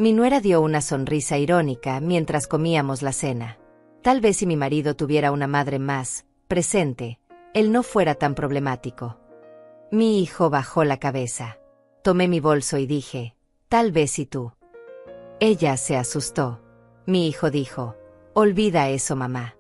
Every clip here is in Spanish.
Mi nuera dio una sonrisa irónica mientras comíamos la cena. Tal vez si mi marido tuviera una madre más presente, él no fuera tan problemático. Mi hijo bajó la cabeza. Tomé mi bolso y dije, tal vez si tú. Ella se asustó. Mi hijo dijo, olvida eso, mamá.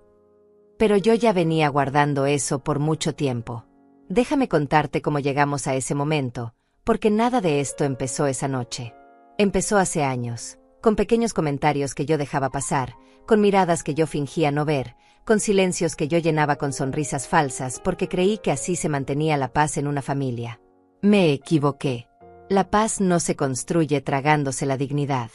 Pero yo ya venía guardando eso por mucho tiempo. Déjame contarte cómo llegamos a ese momento, porque nada de esto empezó esa noche. Empezó hace años, con pequeños comentarios que yo dejaba pasar, con miradas que yo fingía no ver, con silencios que yo llenaba con sonrisas falsas porque creí que así se mantenía la paz en una familia. Me equivoqué. La paz no se construye tragándose la dignidad.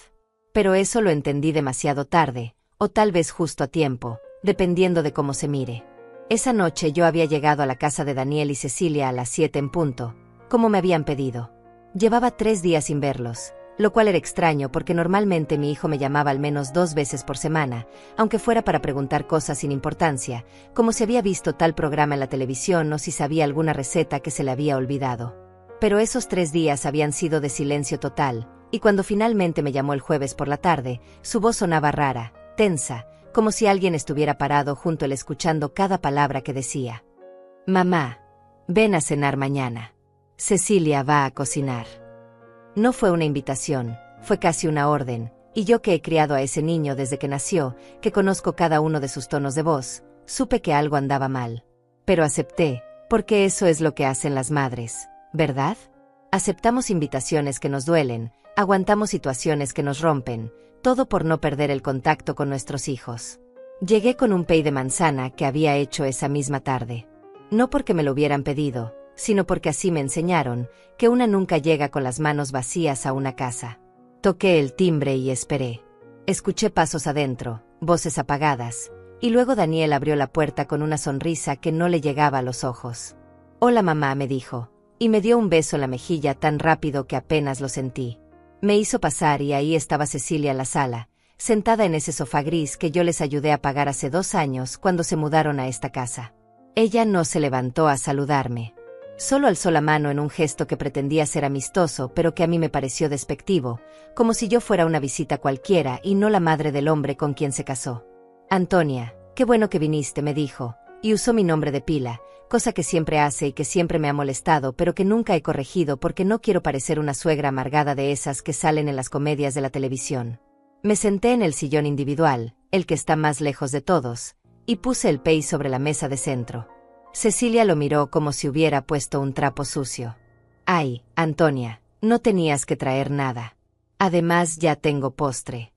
Pero eso lo entendí demasiado tarde, o tal vez justo a tiempo, dependiendo de cómo se mire. Esa noche yo había llegado a la casa de Daniel y Cecilia a las 7 en punto, como me habían pedido. Llevaba 3 días sin verlos, lo cual era extraño porque normalmente mi hijo me llamaba al menos 2 veces por semana, aunque fuera para preguntar cosas sin importancia, como si había visto tal programa en la televisión o si sabía alguna receta que se le había olvidado. Pero esos 3 días habían sido de silencio total, y cuando finalmente me llamó el jueves por la tarde, su voz sonaba rara, tensa, como si alguien estuviera parado junto a él escuchando cada palabra que decía. Mamá, ven a cenar mañana. Cecilia va a cocinar. No fue una invitación, fue casi una orden, y yo que he criado a ese niño desde que nació, que conozco cada uno de sus tonos de voz, supe que algo andaba mal. Pero acepté, porque eso es lo que hacen las madres, ¿verdad? Aceptamos invitaciones que nos duelen, aguantamos situaciones que nos rompen, todo por no perder el contacto con nuestros hijos. Llegué con un pay de manzana que había hecho esa misma tarde. No porque me lo hubieran pedido, sino porque así me enseñaron, que una nunca llega con las manos vacías a una casa. Toqué el timbre y esperé. Escuché pasos adentro, voces apagadas, y luego Daniel abrió la puerta con una sonrisa que no le llegaba a los ojos. Hola mamá, me dijo, y me dio un beso en la mejilla tan rápido que apenas lo sentí. Me hizo pasar y ahí estaba Cecilia en la sala, sentada en ese sofá gris que yo les ayudé a pagar hace 2 años cuando se mudaron a esta casa. Ella no se levantó a saludarme. Solo alzó la mano en un gesto que pretendía ser amistoso pero que a mí me pareció despectivo, como si yo fuera una visita cualquiera y no la madre del hombre con quien se casó. Antonia, qué bueno que viniste, me dijo, y usó mi nombre de pila, cosa que siempre hace y que siempre me ha molestado pero que nunca he corregido porque no quiero parecer una suegra amargada de esas que salen en las comedias de la televisión. Me senté en el sillón individual, el que está más lejos de todos, y puse el pay sobre la mesa de centro. Cecilia lo miró como si hubiera puesto un trapo sucio. Ay, Antonia, no tenías que traer nada. Además ya tengo postre.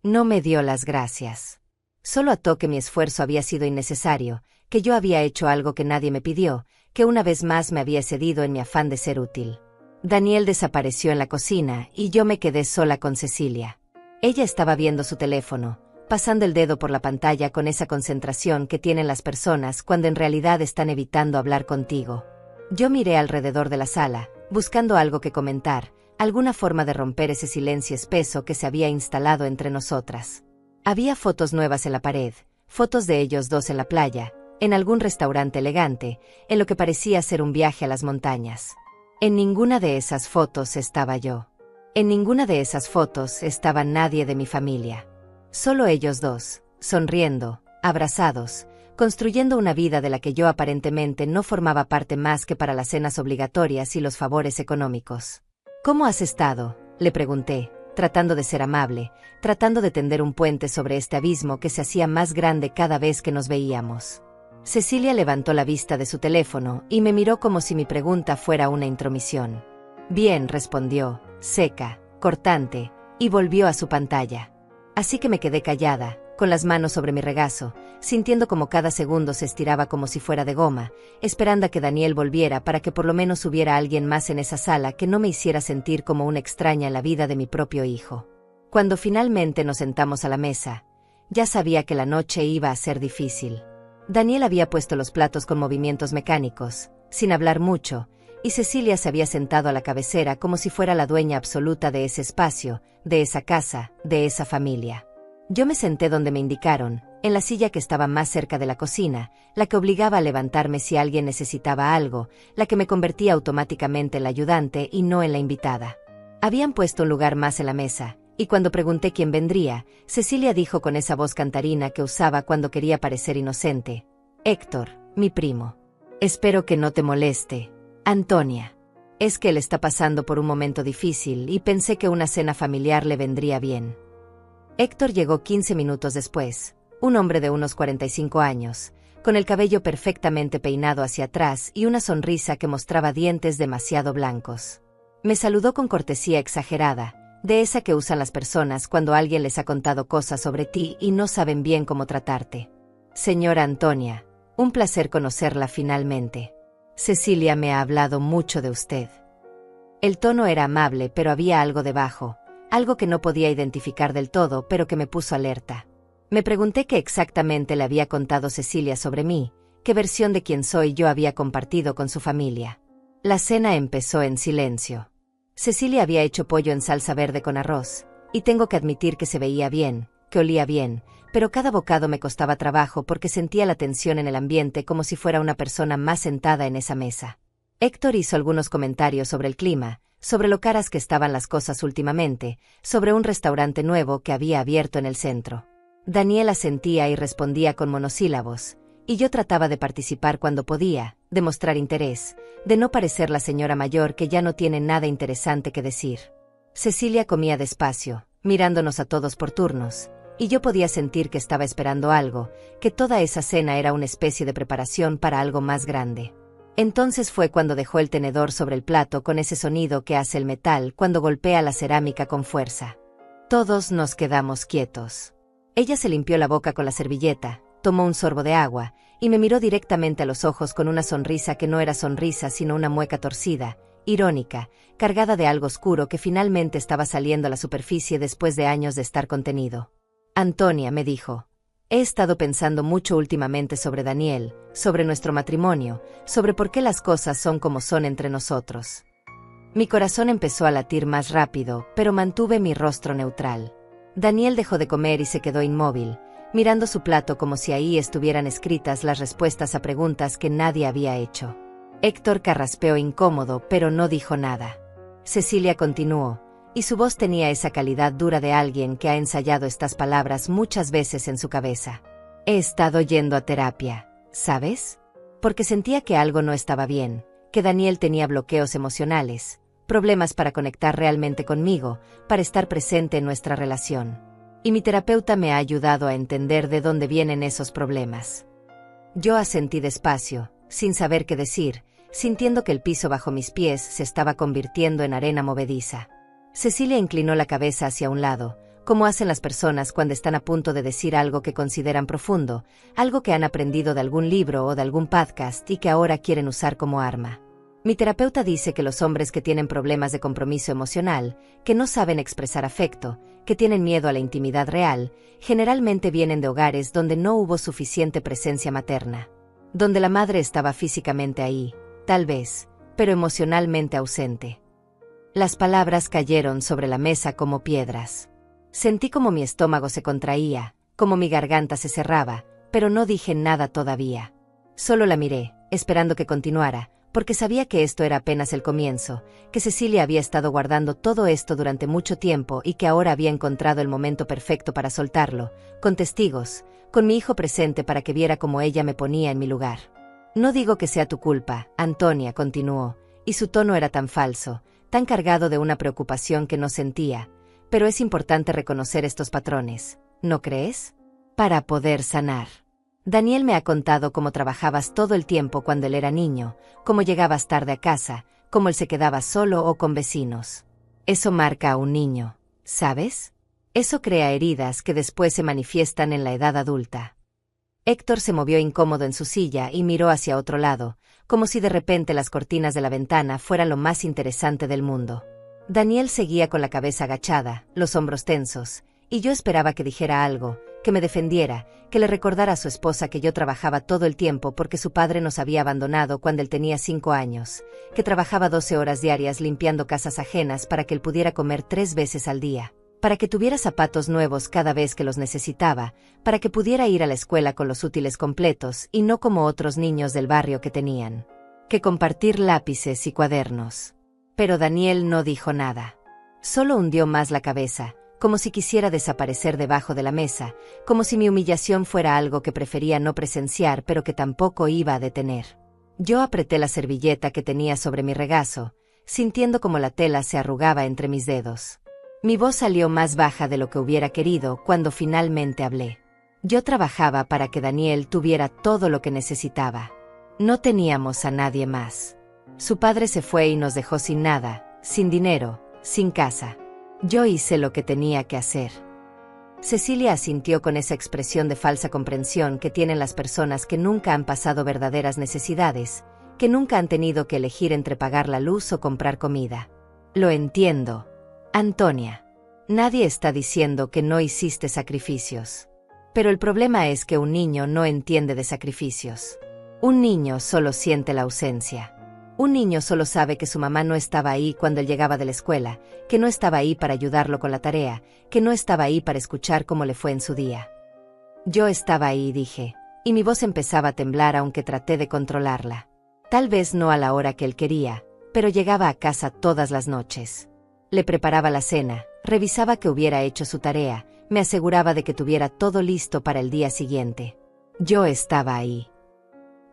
No me dio las gracias. Solo ató que mi esfuerzo había sido innecesario, que yo había hecho algo que nadie me pidió, que una vez más me había cedido en mi afán de ser útil. Daniel desapareció en la cocina y yo me quedé sola con Cecilia. Ella estaba viendo su teléfono, pasando el dedo por la pantalla con esa concentración que tienen las personas cuando en realidad están evitando hablar contigo. Yo miré alrededor de la sala, buscando algo que comentar, alguna forma de romper ese silencio espeso que se había instalado entre nosotras. Había fotos nuevas en la pared, fotos de ellos dos en la playa, en algún restaurante elegante, en lo que parecía ser un viaje a las montañas. En ninguna de esas fotos estaba yo. En ninguna de esas fotos estaba nadie de mi familia. Solo ellos dos, sonriendo, abrazados, construyendo una vida de la que yo aparentemente no formaba parte más que para las cenas obligatorias y los favores económicos. ¿Cómo has estado?, le pregunté, tratando de ser amable, tratando de tender un puente sobre este abismo que se hacía más grande cada vez que nos veíamos. Cecilia levantó la vista de su teléfono y me miró como si mi pregunta fuera una intromisión. Bien, respondió, seca, cortante, y volvió a su pantalla. Así que me quedé callada, con las manos sobre mi regazo, sintiendo como cada segundo se estiraba como si fuera de goma, esperando a que Daniel volviera para que por lo menos hubiera alguien más en esa sala que no me hiciera sentir como una extraña en la vida de mi propio hijo. Cuando finalmente nos sentamos a la mesa, ya sabía que la noche iba a ser difícil. Daniel había puesto los platos con movimientos mecánicos, sin hablar mucho, y Cecilia se había sentado a la cabecera como si fuera la dueña absoluta de ese espacio, de esa casa, de esa familia. Yo me senté donde me indicaron, en la silla que estaba más cerca de la cocina, la que obligaba a levantarme si alguien necesitaba algo, la que me convertía automáticamente en la ayudante y no en la invitada. Habían puesto un lugar más en la mesa, Y cuando pregunté quién vendría, Cecilia dijo con esa voz cantarina que usaba cuando quería parecer inocente: Héctor, mi primo. Espero que no te moleste, Antonia. Es que él está pasando por un momento difícil y pensé que una cena familiar le vendría bien. Héctor llegó 15 minutos después, un hombre de unos 45 años, con el cabello perfectamente peinado hacia atrás y una sonrisa que mostraba dientes demasiado blancos. Me saludó con cortesía exagerada, de esa que usan las personas cuando alguien les ha contado cosas sobre ti y no saben bien cómo tratarte. Señora Antonia, un placer conocerla finalmente. Cecilia me ha hablado mucho de usted. El tono era amable, pero había algo debajo, algo que no podía identificar del todo, pero que me puso alerta. Me pregunté qué exactamente le había contado Cecilia sobre mí, qué versión de quién soy yo había compartido con su familia. La cena empezó en silencio. Cecilia había hecho pollo en salsa verde con arroz, y tengo que admitir que se veía bien, que olía bien, pero cada bocado me costaba trabajo porque sentía la tensión en el ambiente como si fuera una persona más sentada en esa mesa. Héctor hizo algunos comentarios sobre el clima, sobre lo caras que estaban las cosas últimamente, sobre un restaurante nuevo que había abierto en el centro. Daniel asentía y respondía con monosílabos, y yo trataba de participar cuando podía, de mostrar interés, de no parecer la señora mayor que ya no tiene nada interesante que decir. Cecilia comía despacio, mirándonos a todos por turnos, y yo podía sentir que estaba esperando algo, que toda esa cena era una especie de preparación para algo más grande. Entonces fue cuando dejó el tenedor sobre el plato con ese sonido que hace el metal cuando golpea la cerámica con fuerza. Todos nos quedamos quietos. Ella se limpió la boca con la servilleta, tomó un sorbo de agua, y me miró directamente a los ojos con una sonrisa que no era sonrisa sino una mueca torcida, irónica, cargada de algo oscuro que finalmente estaba saliendo a la superficie después de años de estar contenido. Antonia, me dijo, he estado pensando mucho últimamente sobre Daniel, sobre nuestro matrimonio, sobre por qué las cosas son como son entre nosotros. Mi corazón empezó a latir más rápido, pero mantuve mi rostro neutral. Daniel dejó de comer y se quedó inmóvil, mirando su plato como si ahí estuvieran escritas las respuestas a preguntas que nadie había hecho. Héctor carraspeó incómodo, pero no dijo nada. Cecilia continuó, y su voz tenía esa calidad dura de alguien que ha ensayado estas palabras muchas veces en su cabeza. He estado yendo a terapia, ¿sabes? Porque sentía que algo no estaba bien, que Daniel tenía bloqueos emocionales, problemas para conectar realmente conmigo, para estar presente en nuestra relación. Y mi terapeuta me ha ayudado a entender de dónde vienen esos problemas. Yo asentí despacio, sin saber qué decir, sintiendo que el piso bajo mis pies se estaba convirtiendo en arena movediza. Cecilia inclinó la cabeza hacia un lado, como hacen las personas cuando están a punto de decir algo que consideran profundo, algo que han aprendido de algún libro o de algún podcast y que ahora quieren usar como arma. Mi terapeuta dice que los hombres que tienen problemas de compromiso emocional, que no saben expresar afecto, que tienen miedo a la intimidad real, generalmente vienen de hogares donde no hubo suficiente presencia materna. Donde la madre estaba físicamente ahí, tal vez, pero emocionalmente ausente. Las palabras cayeron sobre la mesa como piedras. Sentí como mi estómago se contraía, como mi garganta se cerraba, pero no dije nada todavía. Solo la miré, esperando que continuara, porque sabía que esto era apenas el comienzo, que Cecilia había estado guardando todo esto durante mucho tiempo y que ahora había encontrado el momento perfecto para soltarlo, con testigos, con mi hijo presente para que viera cómo ella me ponía en mi lugar. No digo que sea tu culpa, Antonia, continuó, y su tono era tan falso, tan cargado de una preocupación que no sentía, pero es importante reconocer estos patrones, ¿no crees? Para poder sanar. Daniel me ha contado cómo trabajabas todo el tiempo cuando él era niño, cómo llegabas tarde a casa, cómo él se quedaba solo o con vecinos. Eso marca a un niño, ¿sabes? Eso crea heridas que después se manifiestan en la edad adulta. Héctor se movió incómodo en su silla y miró hacia otro lado, como si de repente las cortinas de la ventana fueran lo más interesante del mundo. Daniel seguía con la cabeza agachada, los hombros tensos, y yo esperaba que dijera algo, que me defendiera, que le recordara a su esposa que yo trabajaba todo el tiempo porque su padre nos había abandonado cuando él tenía 5 años, que trabajaba 12 horas diarias limpiando casas ajenas para que él pudiera comer 3 veces al día, para que tuviera zapatos nuevos cada vez que los necesitaba, para que pudiera ir a la escuela con los útiles completos y no como otros niños del barrio que tenían que compartir lápices y cuadernos. Pero Daniel no dijo nada. Solo hundió más la cabeza, como si quisiera desaparecer debajo de la mesa, como si mi humillación fuera algo que prefería no presenciar pero que tampoco iba a detener. Yo apreté la servilleta que tenía sobre mi regazo, sintiendo como la tela se arrugaba entre mis dedos. Mi voz salió más baja de lo que hubiera querido cuando finalmente hablé. Yo trabajaba para que Daniel tuviera todo lo que necesitaba. No teníamos a nadie más. Su padre se fue y nos dejó sin nada, sin dinero, sin casa. Yo hice lo que tenía que hacer. Cecilia asintió con esa expresión de falsa comprensión que tienen las personas que nunca han pasado verdaderas necesidades, que nunca han tenido que elegir entre pagar la luz o comprar comida. Lo entiendo, Antonia. Nadie está diciendo que no hiciste sacrificios. Pero el problema es que un niño no entiende de sacrificios. Un niño solo siente la ausencia. Un niño solo sabe que su mamá no estaba ahí cuando él llegaba de la escuela, que no estaba ahí para ayudarlo con la tarea, que no estaba ahí para escuchar cómo le fue en su día. Yo estaba ahí, dije, y mi voz empezaba a temblar aunque traté de controlarla. Tal vez no a la hora que él quería, pero llegaba a casa todas las noches. Le preparaba la cena, revisaba que hubiera hecho su tarea, me aseguraba de que tuviera todo listo para el día siguiente. Yo estaba ahí.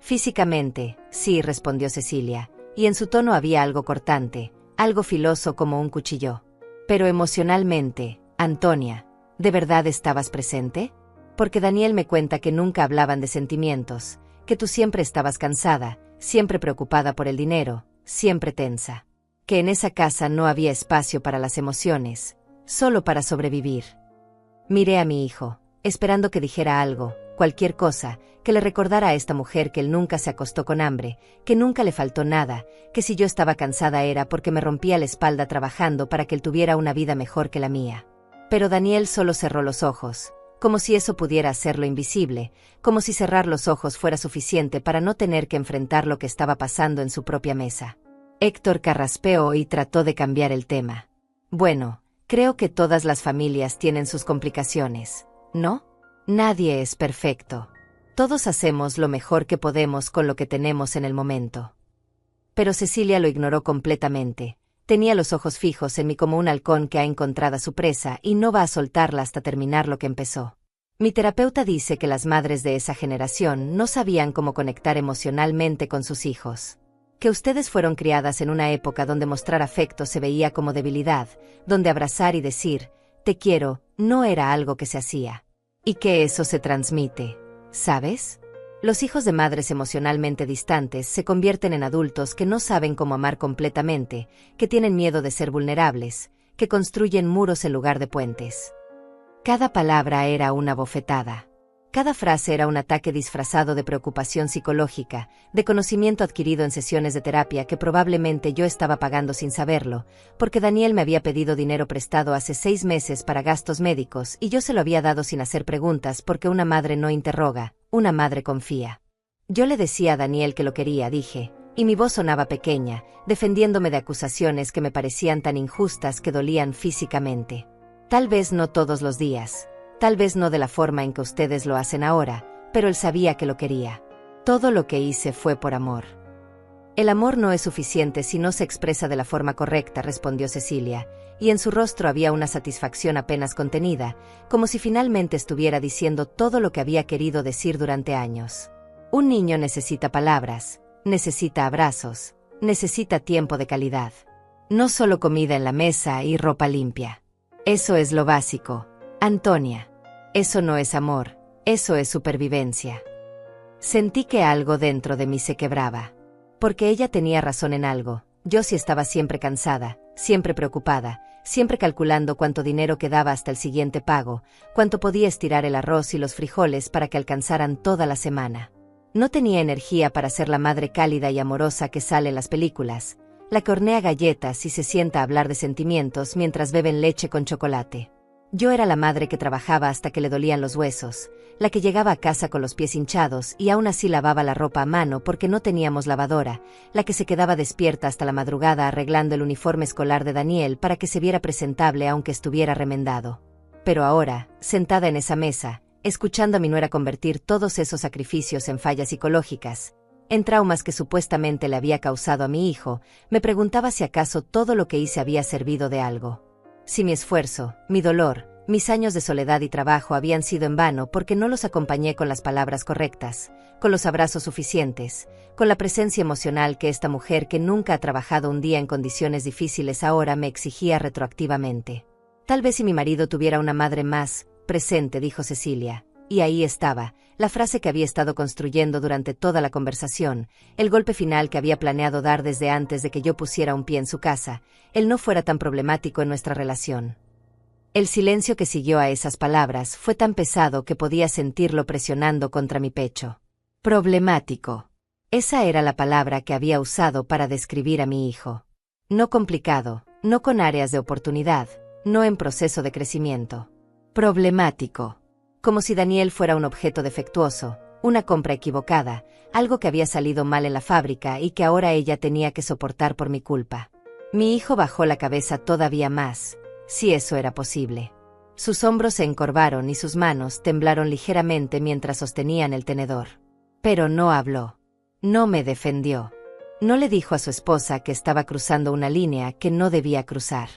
Físicamente, sí, respondió Cecilia, y en su tono había algo cortante, algo filoso como un cuchillo. Pero emocionalmente, Antonia, ¿de verdad estabas presente? Porque Daniel me cuenta que nunca hablaban de sentimientos, que tú siempre estabas cansada, siempre preocupada por el dinero, siempre tensa. Que en esa casa no había espacio para las emociones, solo para sobrevivir. Miré a mi hijo, esperando que dijera algo, cualquier cosa, que le recordara a esta mujer que él nunca se acostó con hambre, que nunca le faltó nada, que si yo estaba cansada era porque me rompía la espalda trabajando para que él tuviera una vida mejor que la mía. Pero Daniel solo cerró los ojos, como si eso pudiera hacerlo invisible, como si cerrar los ojos fuera suficiente para no tener que enfrentar lo que estaba pasando en su propia mesa. Héctor carraspeó y trató de cambiar el tema. Bueno, creo que todas las familias tienen sus complicaciones, ¿no? Nadie es perfecto. Todos hacemos lo mejor que podemos con lo que tenemos en el momento. Pero Cecilia lo ignoró completamente. Tenía los ojos fijos en mí como un halcón que ha encontrado a su presa y no va a soltarla hasta terminar lo que empezó. Mi terapeuta dice que las madres de esa generación no sabían cómo conectar emocionalmente con sus hijos. Que ustedes fueron criadas en una época donde mostrar afecto se veía como debilidad, donde abrazar y decir, te quiero, no era algo que se hacía. Y que eso se transmite, ¿sabes? Los hijos de madres emocionalmente distantes se convierten en adultos que no saben cómo amar completamente, que tienen miedo de ser vulnerables, que construyen muros en lugar de puentes. Cada palabra era una bofetada. Cada frase era un ataque disfrazado de preocupación psicológica, de conocimiento adquirido en sesiones de terapia que probablemente yo estaba pagando sin saberlo, porque Daniel me había pedido dinero prestado hace 6 meses para gastos médicos y yo se lo había dado sin hacer preguntas porque una madre no interroga, una madre confía. Yo le decía a Daniel que lo quería, dije, y mi voz sonaba pequeña, defendiéndome de acusaciones que me parecían tan injustas que dolían físicamente. Tal vez no todos los días. Tal vez no de la forma en que ustedes lo hacen ahora, pero él sabía que lo quería. Todo lo que hice fue por amor. El amor no es suficiente si no se expresa de la forma correcta, respondió Cecilia, y en su rostro había una satisfacción apenas contenida, como si finalmente estuviera diciendo todo lo que había querido decir durante años. Un niño necesita palabras, necesita abrazos, necesita tiempo de calidad. No solo comida en la mesa y ropa limpia. Eso es lo básico. Antonia, eso no es amor, eso es supervivencia. Sentí que algo dentro de mí se quebraba. Porque ella tenía razón en algo, yo sí estaba siempre cansada, siempre preocupada, siempre calculando cuánto dinero quedaba hasta el siguiente pago, cuánto podía estirar el arroz y los frijoles para que alcanzaran toda la semana. No tenía energía para ser la madre cálida y amorosa que sale en las películas, la que hornea galletas y se sienta a hablar de sentimientos mientras beben leche con chocolate. Yo era la madre que trabajaba hasta que le dolían los huesos, la que llegaba a casa con los pies hinchados y aún así lavaba la ropa a mano porque no teníamos lavadora, la que se quedaba despierta hasta la madrugada arreglando el uniforme escolar de Daniel para que se viera presentable aunque estuviera remendado. Pero ahora, sentada en esa mesa, escuchando a mi nuera convertir todos esos sacrificios en fallas psicológicas, en traumas que supuestamente le había causado a mi hijo, me preguntaba si acaso todo lo que hice había servido de algo. Si mi esfuerzo, mi dolor, mis años de soledad y trabajo habían sido en vano porque no los acompañé con las palabras correctas, con los abrazos suficientes, con la presencia emocional que esta mujer que nunca ha trabajado un día en condiciones difíciles ahora me exigía retroactivamente. Tal vez si mi marido tuviera una madre más presente, dijo Cecilia. Y ahí estaba, la frase que había estado construyendo durante toda la conversación, el golpe final que había planeado dar desde antes de que yo pusiera un pie en su casa, él no fuera tan problemático en nuestra relación. El silencio que siguió a esas palabras fue tan pesado que podía sentirlo presionando contra mi pecho. Problemático. Esa era la palabra que había usado para describir a mi hijo. No complicado, no con áreas de oportunidad, no en proceso de crecimiento. Problemático. Como si Daniel fuera un objeto defectuoso, una compra equivocada, algo que había salido mal en la fábrica y que ahora ella tenía que soportar por mi culpa. Mi hijo bajó la cabeza todavía más, si eso era posible. Sus hombros se encorvaron y sus manos temblaron ligeramente mientras sostenían el tenedor. Pero no habló. No me defendió. No le dijo a su esposa que estaba cruzando una línea que no debía cruzar.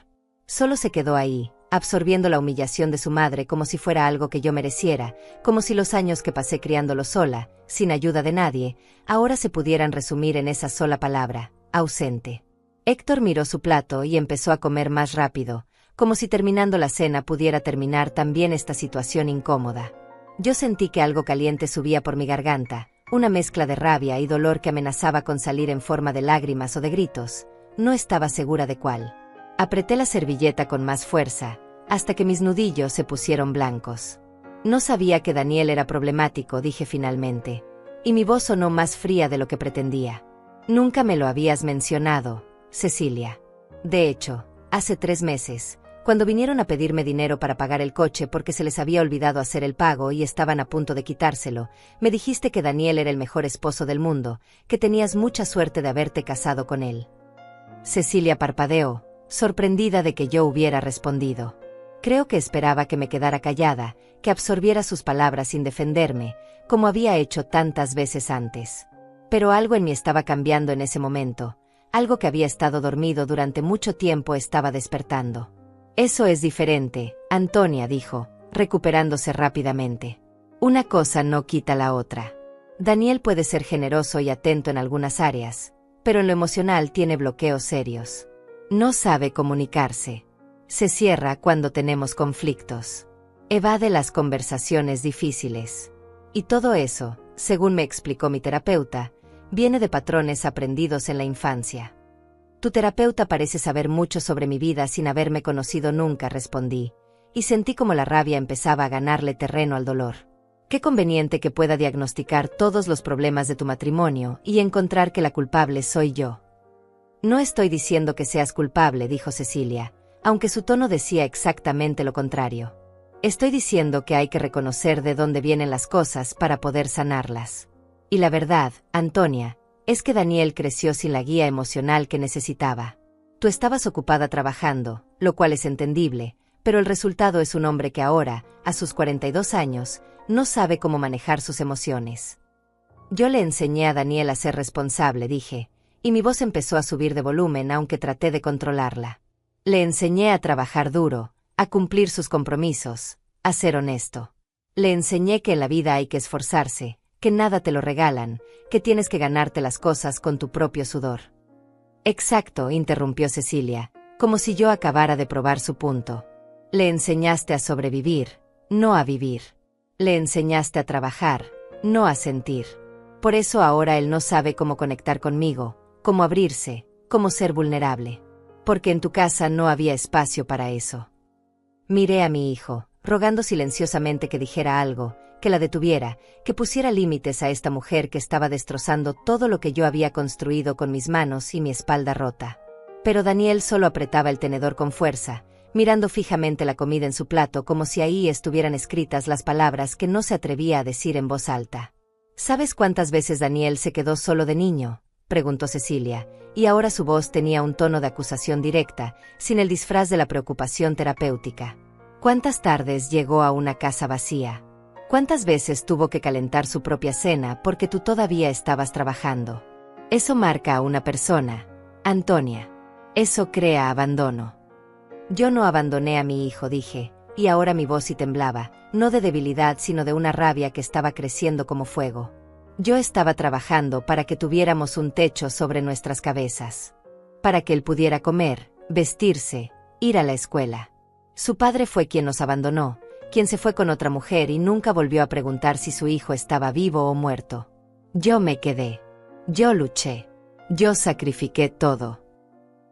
Solo se quedó ahí, absorbiendo la humillación de su madre como si fuera algo que yo mereciera, como si los años que pasé criándolo sola, sin ayuda de nadie, ahora se pudieran resumir en esa sola palabra, ausente. Héctor miró su plato y empezó a comer más rápido, como si terminando la cena pudiera terminar también esta situación incómoda. Yo sentí que algo caliente subía por mi garganta, una mezcla de rabia y dolor que amenazaba con salir en forma de lágrimas o de gritos. No estaba segura de cuál. Apreté la servilleta con más fuerza, hasta que mis nudillos se pusieron blancos. No sabía que Daniel era problemático, dije finalmente, y mi voz sonó más fría de lo que pretendía. Nunca me lo habías mencionado, Cecilia. De hecho, hace 3 meses, cuando vinieron a pedirme dinero para pagar el coche porque se les había olvidado hacer el pago y estaban a punto de quitárselo, me dijiste que Daniel era el mejor esposo del mundo, que tenías mucha suerte de haberte casado con él. Cecilia parpadeó, sorprendida de que yo hubiera respondido. Creo que esperaba que me quedara callada, que absorbiera sus palabras sin defenderme, como había hecho tantas veces antes. Pero algo en mí estaba cambiando en ese momento, algo que había estado dormido durante mucho tiempo estaba despertando. Eso es diferente, Antonia dijo, recuperándose rápidamente. Una cosa no quita la otra. Daniel puede ser generoso y atento en algunas áreas, pero en lo emocional tiene bloqueos serios. No sabe comunicarse. Se cierra cuando tenemos conflictos. Evade las conversaciones difíciles. Y todo eso, según me explicó mi terapeuta, viene de patrones aprendidos en la infancia. Tu terapeuta parece saber mucho sobre mi vida sin haberme conocido nunca, respondí, y sentí como la rabia empezaba a ganarle terreno al dolor. Qué conveniente que pueda diagnosticar todos los problemas de tu matrimonio y encontrar que la culpable soy yo. No estoy diciendo que seas culpable, dijo Cecilia, aunque su tono decía exactamente lo contrario. Estoy diciendo que hay que reconocer de dónde vienen las cosas para poder sanarlas. Y la verdad, Antonia, es que Daniel creció sin la guía emocional que necesitaba. Tú estabas ocupada trabajando, lo cual es entendible, pero el resultado es un hombre que ahora, a sus 42 años, no sabe cómo manejar sus emociones. Yo le enseñé a Daniel a ser responsable, dije, y mi voz empezó a subir de volumen aunque traté de controlarla. Le enseñé a trabajar duro, a cumplir sus compromisos, a ser honesto. Le enseñé que en la vida hay que esforzarse, que nada te lo regalan, que tienes que ganarte las cosas con tu propio sudor. Exacto, interrumpió Cecilia, como si yo acabara de probar su punto. Le enseñaste a sobrevivir, no a vivir. Le enseñaste a trabajar, no a sentir. Por eso ahora él no sabe cómo conectar conmigo, cómo abrirse, cómo ser vulnerable. Porque en tu casa no había espacio para eso. Miré a mi hijo, rogando silenciosamente que dijera algo, que la detuviera, que pusiera límites a esta mujer que estaba destrozando todo lo que yo había construido con mis manos y mi espalda rota. Pero Daniel solo apretaba el tenedor con fuerza, mirando fijamente la comida en su plato como si ahí estuvieran escritas las palabras que no se atrevía a decir en voz alta. ¿Sabes cuántas veces Daniel se quedó solo de niño?, preguntó Cecilia, y ahora su voz tenía un tono de acusación directa, sin el disfraz de la preocupación terapéutica. ¿Cuántas tardes llegó a una casa vacía? ¿Cuántas veces tuvo que calentar su propia cena porque tú todavía estabas trabajando? Eso marca a una persona, Antonia. Eso crea abandono. Yo no abandoné a mi hijo, dije, y ahora mi voz sí temblaba, no de debilidad sino de una rabia que estaba creciendo como fuego. Yo estaba trabajando para que tuviéramos un techo sobre nuestras cabezas. Para que él pudiera comer, vestirse, ir a la escuela. Su padre fue quien nos abandonó, quien se fue con otra mujer y nunca volvió a preguntar si su hijo estaba vivo o muerto. Yo me quedé. Yo luché. Yo sacrifiqué todo.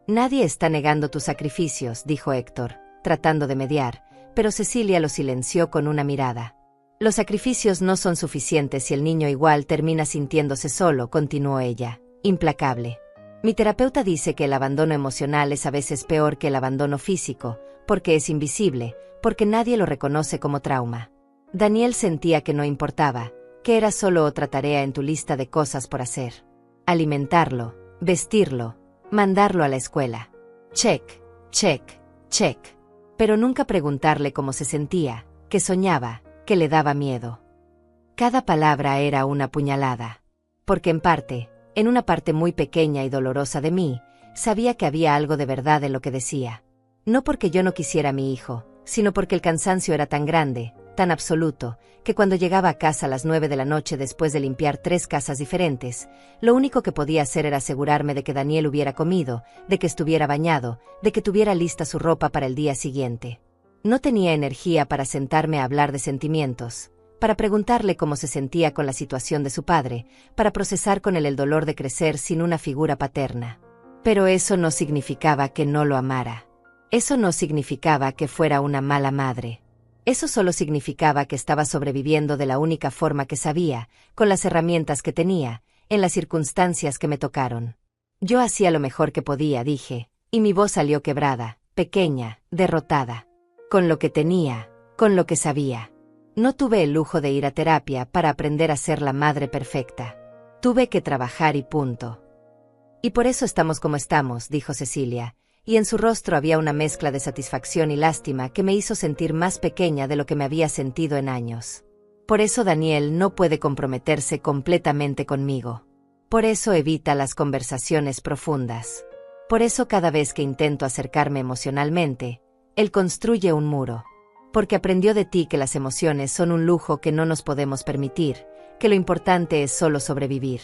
Nadie está negando tus sacrificios, dijo Héctor, tratando de mediar, pero Cecilia lo silenció con una mirada. Los sacrificios no son suficientes si el niño igual termina sintiéndose solo, continuó ella, implacable. Mi terapeuta dice que el abandono emocional es a veces peor que el abandono físico, porque es invisible, porque nadie lo reconoce como trauma. Daniel sentía que no importaba, que era solo otra tarea en tu lista de cosas por hacer. Alimentarlo, vestirlo, mandarlo a la escuela. Check, check, check. Pero nunca preguntarle cómo se sentía, qué soñaba, que le daba miedo. Cada palabra era una puñalada. Porque en una parte muy pequeña y dolorosa de mí, sabía que había algo de verdad en lo que decía. No porque yo no quisiera a mi hijo, sino porque el cansancio era tan grande, tan absoluto, que cuando llegaba a casa a las 9 de la noche después de limpiar 3 casas diferentes, lo único que podía hacer era asegurarme de que Daniel hubiera comido, de que estuviera bañado, de que tuviera lista su ropa para el día siguiente. No tenía energía para sentarme a hablar de sentimientos, para preguntarle cómo se sentía con la situación de su padre, para procesar con él el dolor de crecer sin una figura paterna. Pero eso no significaba que no lo amara. Eso no significaba que fuera una mala madre. Eso solo significaba que estaba sobreviviendo de la única forma que sabía, con las herramientas que tenía, en las circunstancias que me tocaron. Yo hacía lo mejor que podía, dije, y mi voz salió quebrada, pequeña, derrotada. Con lo que tenía, con lo que sabía. No tuve el lujo de ir a terapia para aprender a ser la madre perfecta. Tuve que trabajar y punto. Y por eso estamos como estamos, dijo Cecilia, y en su rostro había una mezcla de satisfacción y lástima que me hizo sentir más pequeña de lo que me había sentido en años. Por eso Daniel no puede comprometerse completamente conmigo. Por eso evita las conversaciones profundas. Por eso cada vez que intento acercarme emocionalmente, él construye un muro. Porque aprendió de ti que las emociones son un lujo que no nos podemos permitir, que lo importante es solo sobrevivir.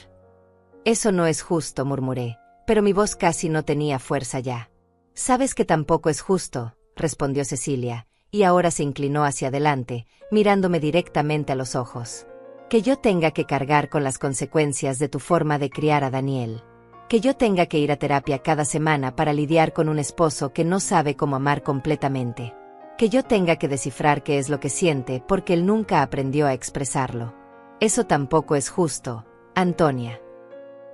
Eso no es justo, murmuré, pero mi voz casi no tenía fuerza ya. Sabes que tampoco es justo, respondió Cecilia, y ahora se inclinó hacia adelante, mirándome directamente a los ojos. Que yo tenga que cargar con las consecuencias de tu forma de criar a Daniel. Que yo tenga que ir a terapia cada semana para lidiar con un esposo que no sabe cómo amar completamente. Que yo tenga que descifrar qué es lo que siente porque él nunca aprendió a expresarlo. Eso tampoco es justo, Antonia.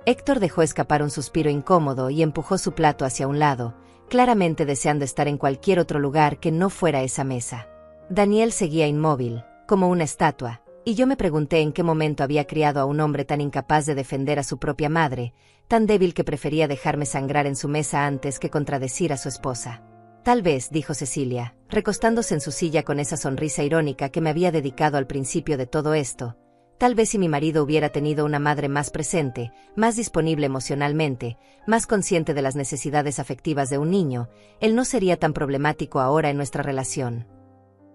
Héctor dejó escapar un suspiro incómodo y empujó su plato hacia un lado, claramente deseando estar en cualquier otro lugar que no fuera esa mesa. Daniel seguía inmóvil, como una estatua, y yo me pregunté en qué momento había criado a un hombre tan incapaz de defender a su propia madre, tan débil que prefería dejarme sangrar en su mesa antes que contradecir a su esposa. Tal vez, dijo Cecilia, recostándose en su silla con esa sonrisa irónica que me había dedicado al principio de todo esto, tal vez si mi marido hubiera tenido una madre más presente, más disponible emocionalmente, más consciente de las necesidades afectivas de un niño, él no sería tan problemático ahora en nuestra relación.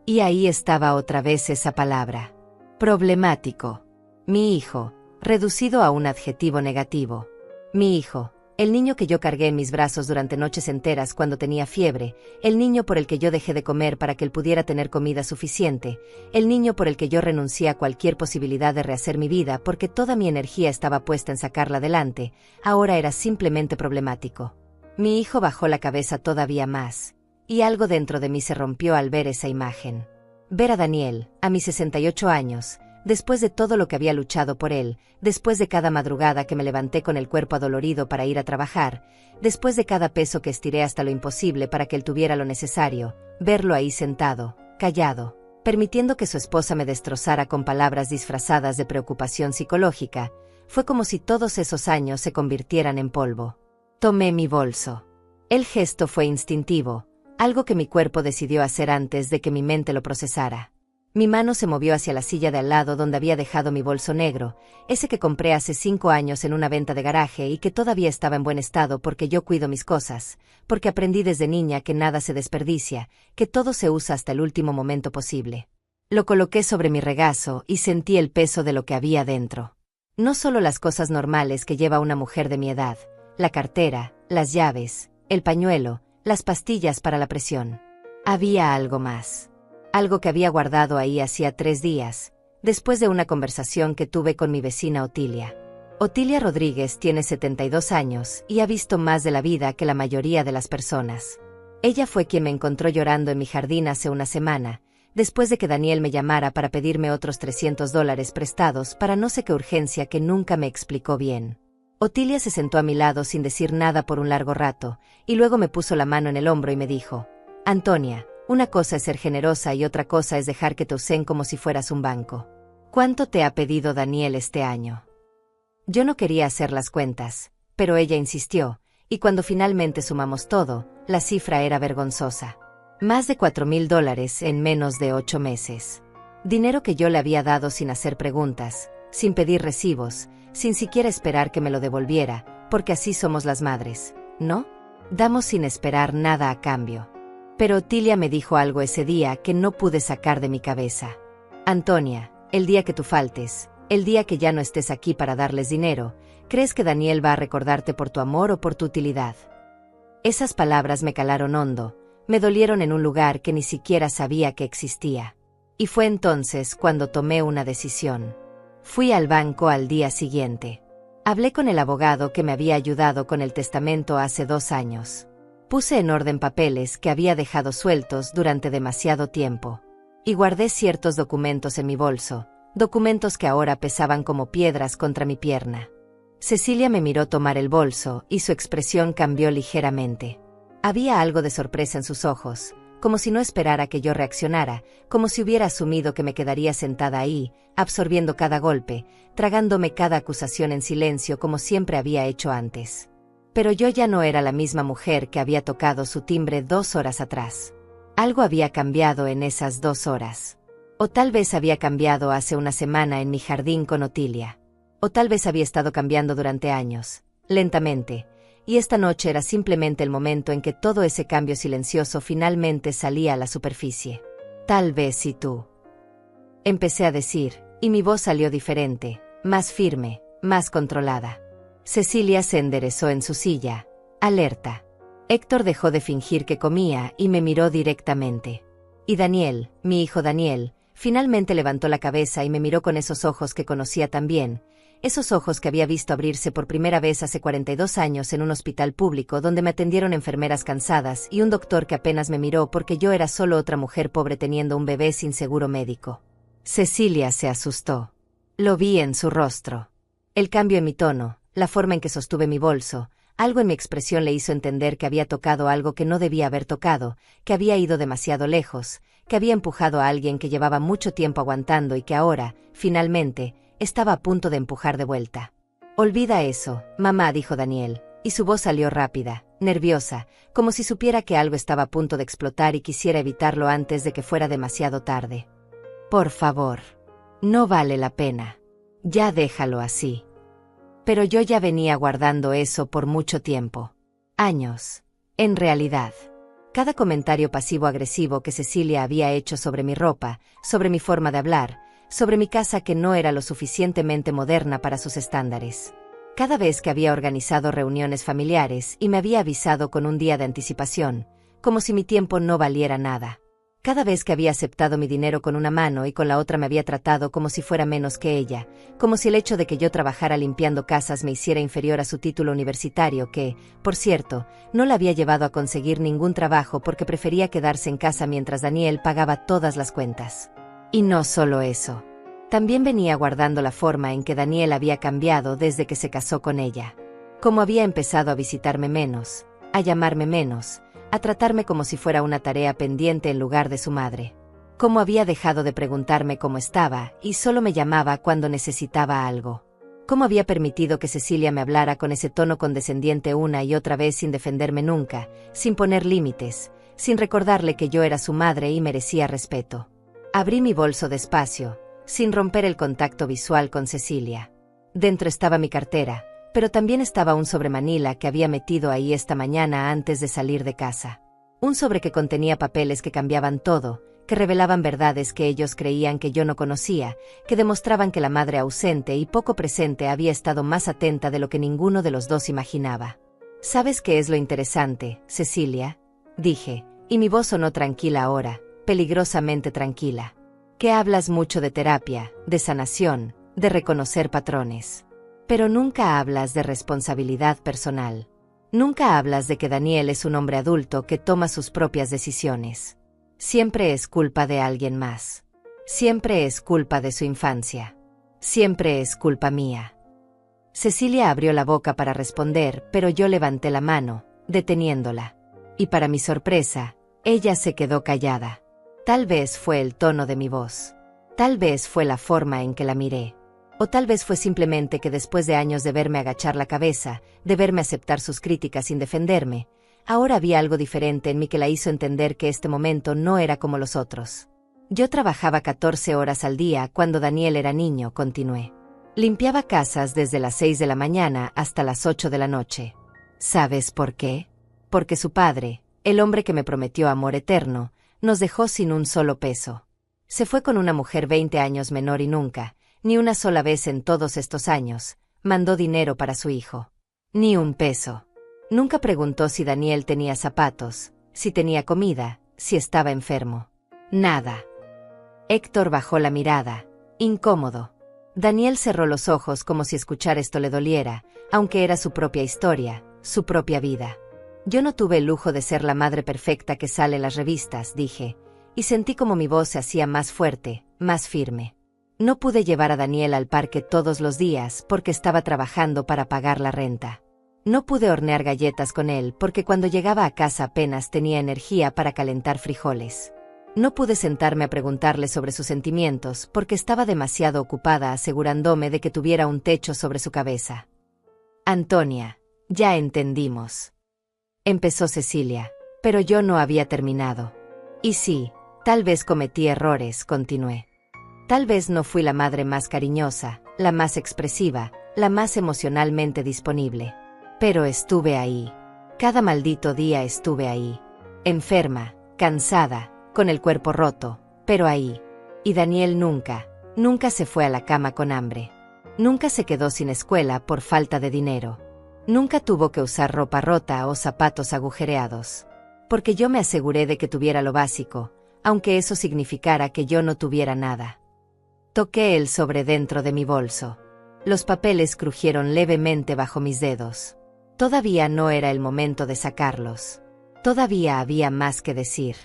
Y ahí estaba otra vez esa palabra. Problemático. Mi hijo, reducido a un adjetivo negativo. Mi hijo, el niño que yo cargué en mis brazos durante noches enteras cuando tenía fiebre, el niño por el que yo dejé de comer para que él pudiera tener comida suficiente, el niño por el que yo renuncié a cualquier posibilidad de rehacer mi vida porque toda mi energía estaba puesta en sacarla adelante, ahora era simplemente problemático. Mi hijo bajó la cabeza todavía más, y algo dentro de mí se rompió al ver esa imagen. Ver a Daniel, a mis 68 años, después de todo lo que había luchado por él, después de cada madrugada que me levanté con el cuerpo adolorido para ir a trabajar, después de cada peso que estiré hasta lo imposible para que él tuviera lo necesario, verlo ahí sentado, callado, permitiendo que su esposa me destrozara con palabras disfrazadas de preocupación psicológica, fue como si todos esos años se convirtieran en polvo. Tomé mi bolso. El gesto fue instintivo, algo que mi cuerpo decidió hacer antes de que mi mente lo procesara. Mi mano se movió hacia la silla de al lado donde había dejado mi bolso negro, ese que compré hace 5 años en una venta de garaje y que todavía estaba en buen estado porque yo cuido mis cosas, porque aprendí desde niña que nada se desperdicia, que todo se usa hasta el último momento posible. Lo coloqué sobre mi regazo y sentí el peso de lo que había dentro. No solo las cosas normales que lleva una mujer de mi edad, la cartera, las llaves, el pañuelo, las pastillas para la presión. Había algo más. Algo que había guardado ahí hacía 3 días, después de una conversación que tuve con mi vecina Otilia. Otilia Rodríguez tiene 72 años y ha visto más de la vida que la mayoría de las personas. Ella fue quien me encontró llorando en mi jardín hace una semana, después de que Daniel me llamara para pedirme otros $300 prestados para no sé qué urgencia que nunca me explicó bien. Otilia se sentó a mi lado sin decir nada por un largo rato, y luego me puso la mano en el hombro y me dijo: «Antonia, una cosa es ser generosa y otra cosa es dejar que te usen como si fueras un banco. ¿Cuánto te ha pedido Daniel este año?». Yo no quería hacer las cuentas, pero ella insistió, y cuando finalmente sumamos todo, la cifra era vergonzosa. Más de $4,000 en menos de 8 meses. Dinero que yo le había dado sin hacer preguntas, sin pedir recibos, sin siquiera esperar que me lo devolviera, porque así somos las madres, ¿no? Damos sin esperar nada a cambio. Pero Otilia me dijo algo ese día que no pude sacar de mi cabeza. «Antonia, el día que tú faltes, el día que ya no estés aquí para darles dinero, ¿crees que Daniel va a recordarte por tu amor o por tu utilidad?». Esas palabras me calaron hondo, me dolieron en un lugar que ni siquiera sabía que existía. Y fue entonces cuando tomé una decisión. Fui al banco al día siguiente. Hablé con el abogado que me había ayudado con el testamento hace 2 años. Puse en orden papeles que había dejado sueltos durante demasiado tiempo. Y guardé ciertos documentos en mi bolso, documentos que ahora pesaban como piedras contra mi pierna. Cecilia me miró tomar el bolso y su expresión cambió ligeramente. Había algo de sorpresa en sus ojos, como si no esperara que yo reaccionara, como si hubiera asumido que me quedaría sentada ahí, absorbiendo cada golpe, tragándome cada acusación en silencio como siempre había hecho antes. Pero yo ya no era la misma mujer que había tocado su timbre 2 horas atrás. Algo había cambiado en esas 2 horas. O tal vez había cambiado hace una semana en mi jardín con Otilia. O tal vez había estado cambiando durante años, lentamente, y esta noche era simplemente el momento en que todo ese cambio silencioso finalmente salía a la superficie. «Tal vez si tú». Empecé a decir, y mi voz salió diferente, más firme, más controlada. Cecilia se enderezó en su silla, alerta. Héctor dejó de fingir que comía y me miró directamente. Y Daniel, mi hijo Daniel, finalmente levantó la cabeza y me miró con esos ojos que conocía tan bien, esos ojos que había visto abrirse por primera vez hace 42 años en un hospital público donde me atendieron enfermeras cansadas y un doctor que apenas me miró porque yo era solo otra mujer pobre teniendo un bebé sin seguro médico. Cecilia se asustó. Lo vi en su rostro. El cambio en mi tono, la forma en que sostuve mi bolso, algo en mi expresión le hizo entender que había tocado algo que no debía haber tocado, que había ido demasiado lejos, que había empujado a alguien que llevaba mucho tiempo aguantando y que ahora, finalmente, estaba a punto de empujar de vuelta. «Olvida eso, mamá», dijo Daniel, y su voz salió rápida, nerviosa, como si supiera que algo estaba a punto de explotar y quisiera evitarlo antes de que fuera demasiado tarde. «Por favor. No vale la pena. Ya déjalo así». Pero yo ya venía guardando eso por mucho tiempo. Años. En realidad. Cada comentario pasivo-agresivo que Cecilia había hecho sobre mi ropa, sobre mi forma de hablar, sobre mi casa que no era lo suficientemente moderna para sus estándares. Cada vez que había organizado reuniones familiares y me había avisado con un día de anticipación, como si mi tiempo no valiera nada. Cada vez que había aceptado mi dinero con una mano y con la otra me había tratado como si fuera menos que ella, como si el hecho de que yo trabajara limpiando casas me hiciera inferior a su título universitario que, por cierto, no la había llevado a conseguir ningún trabajo porque prefería quedarse en casa mientras Daniel pagaba todas las cuentas. Y no solo eso. También venía guardando la forma en que Daniel había cambiado desde que se casó con ella. Cómo había empezado a visitarme menos, a llamarme menos, a tratarme como si fuera una tarea pendiente en lugar de su madre. Cómo había dejado de preguntarme cómo estaba y solo me llamaba cuando necesitaba algo. Cómo había permitido que Cecilia me hablara con ese tono condescendiente una y otra vez sin defenderme nunca, sin poner límites, sin recordarle que yo era su madre y merecía respeto. Abrí mi bolso despacio, sin romper el contacto visual con Cecilia. Dentro estaba mi cartera, pero también estaba un sobre manila que había metido ahí esta mañana antes de salir de casa. Un sobre que contenía papeles que cambiaban todo, que revelaban verdades que ellos creían que yo no conocía, que demostraban que la madre ausente y poco presente había estado más atenta de lo que ninguno de los dos imaginaba. ¿Sabes qué es lo interesante, Cecilia?, dije, y mi voz sonó tranquila ahora, peligrosamente tranquila. Que hablas mucho de terapia, de sanación, de reconocer patrones. Pero nunca hablas de responsabilidad personal. Nunca hablas de que Daniel es un hombre adulto que toma sus propias decisiones. Siempre es culpa de alguien más. Siempre es culpa de su infancia. Siempre es culpa mía. Cecilia abrió la boca para responder, pero yo levanté la mano, deteniéndola. Y para mi sorpresa, ella se quedó callada. Tal vez fue el tono de mi voz. Tal vez fue la forma en que la miré. O tal vez fue simplemente que después de años de verme agachar la cabeza, de verme aceptar sus críticas sin defenderme, ahora había algo diferente en mí que la hizo entender que este momento no era como los otros. Yo trabajaba 14 horas al día cuando Daniel era niño, continué. Limpiaba casas desde las 6 de la mañana hasta las 8 de la noche. ¿Sabes por qué? Porque su padre, el hombre que me prometió amor eterno, nos dejó sin un solo peso. Se fue con una mujer 20 años menor y nunca, ni una sola vez en todos estos años, mandó dinero para su hijo. Ni un peso. Nunca preguntó si Daniel tenía zapatos, si tenía comida, si estaba enfermo. Nada. Héctor bajó la mirada, incómodo. Daniel cerró los ojos como si escuchar esto le doliera, aunque era su propia historia, su propia vida. Yo no tuve el lujo de ser la madre perfecta que sale en las revistas, dije, y sentí como mi voz se hacía más fuerte, más firme. No pude llevar a Daniel al parque todos los días porque estaba trabajando para pagar la renta. No pude hornear galletas con él porque cuando llegaba a casa apenas tenía energía para calentar frijoles. No pude sentarme a preguntarle sobre sus sentimientos porque estaba demasiado ocupada asegurándome de que tuviera un techo sobre su cabeza. Antonia, ya entendimos. Empezó Cecilia, pero yo no había terminado. Y sí, tal vez cometí errores, continué. Tal vez no fui la madre más cariñosa, la más expresiva, la más emocionalmente disponible. Pero estuve ahí. Cada maldito día estuve ahí. Enferma, cansada, con el cuerpo roto, pero ahí. Y Daniel nunca, nunca se fue a la cama con hambre. Nunca se quedó sin escuela por falta de dinero. Nunca tuvo que usar ropa rota o zapatos agujereados. Porque yo me aseguré de que tuviera lo básico, aunque eso significara que yo no tuviera nada. Toqué el sobre dentro de mi bolso. Los papeles crujieron levemente bajo mis dedos. Todavía no era el momento de sacarlos. Todavía había más que decir.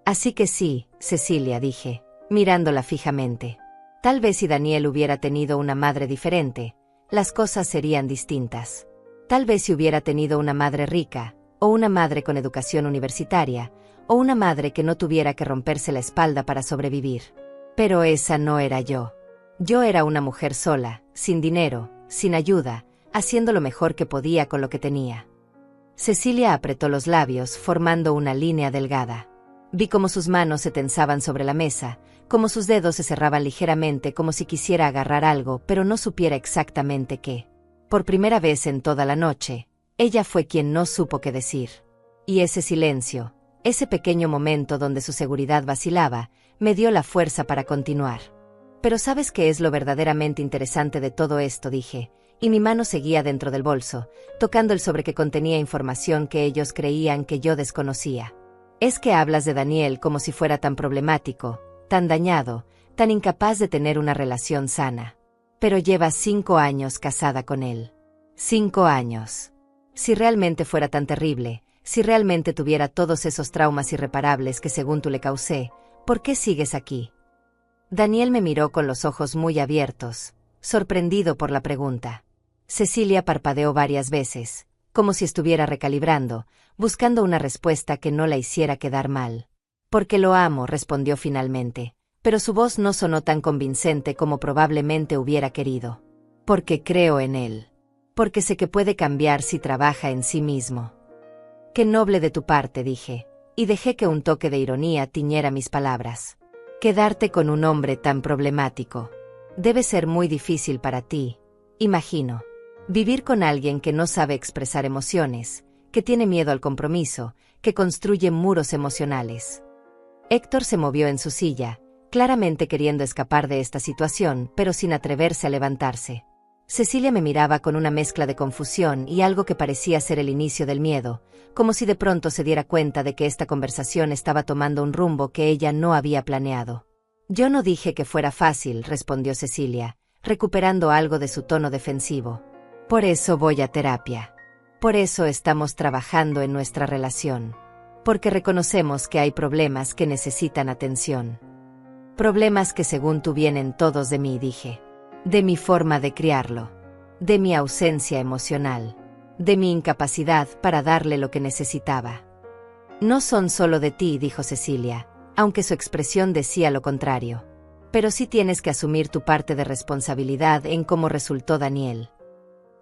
Así que sí, Cecilia, dije, mirándola fijamente. Tal vez si Daniel hubiera tenido una madre diferente, las cosas serían distintas. Tal vez si hubiera tenido una madre rica, o una madre con educación universitaria, o una madre que no tuviera que romperse la espalda para sobrevivir. Pero esa no era yo. Yo era una mujer sola, sin dinero, sin ayuda, haciendo lo mejor que podía con lo que tenía. Cecilia apretó los labios, formando una línea delgada. Vi cómo sus manos se tensaban sobre la mesa, cómo sus dedos se cerraban ligeramente como si quisiera agarrar algo, pero no supiera exactamente qué. Por primera vez en toda la noche, ella fue quien no supo qué decir. Y ese silencio, ese pequeño momento donde su seguridad vacilaba, me dio la fuerza para continuar. Pero ¿sabes qué es lo verdaderamente interesante de todo esto?, dije, y mi mano seguía dentro del bolso, tocando el sobre que contenía información que ellos creían que yo desconocía. Es que hablas de Daniel como si fuera tan problemático, tan dañado, tan incapaz de tener una relación sana. Pero llevas 5 años casada con él. 5 años. Si realmente fuera tan terrible, si realmente tuviera todos esos traumas irreparables que según tú le causé, ¿por qué sigues aquí? Daniel me miró con los ojos muy abiertos, sorprendido por la pregunta. Cecilia parpadeó varias veces, como si estuviera recalibrando, buscando una respuesta que no la hiciera quedar mal. Porque lo amo, respondió finalmente, pero su voz no sonó tan convincente como probablemente hubiera querido. Porque creo en él. Porque sé que puede cambiar si trabaja en sí mismo. Qué noble de tu parte, dije, y dejé que un toque de ironía tiñera mis palabras. Quedarte con un hombre tan problemático. Debe ser muy difícil para ti, imagino. Vivir con alguien que no sabe expresar emociones, que tiene miedo al compromiso, que construye muros emocionales. Héctor se movió en su silla, claramente queriendo escapar de esta situación, pero sin atreverse a levantarse. Cecilia me miraba con una mezcla de confusión y algo que parecía ser el inicio del miedo, como si de pronto se diera cuenta de que esta conversación estaba tomando un rumbo que ella no había planeado. Yo no dije que fuera fácil, respondió Cecilia, recuperando algo de su tono defensivo. Por eso voy a terapia. Por eso estamos trabajando en nuestra relación. Porque reconocemos que hay problemas que necesitan atención. Problemas que según tú vienen todos de mí, dije. De mi forma de criarlo. De mi ausencia emocional. De mi incapacidad para darle lo que necesitaba. No son solo de ti, dijo Cecilia, aunque su expresión decía lo contrario. Pero sí tienes que asumir tu parte de responsabilidad en cómo resultó Daniel.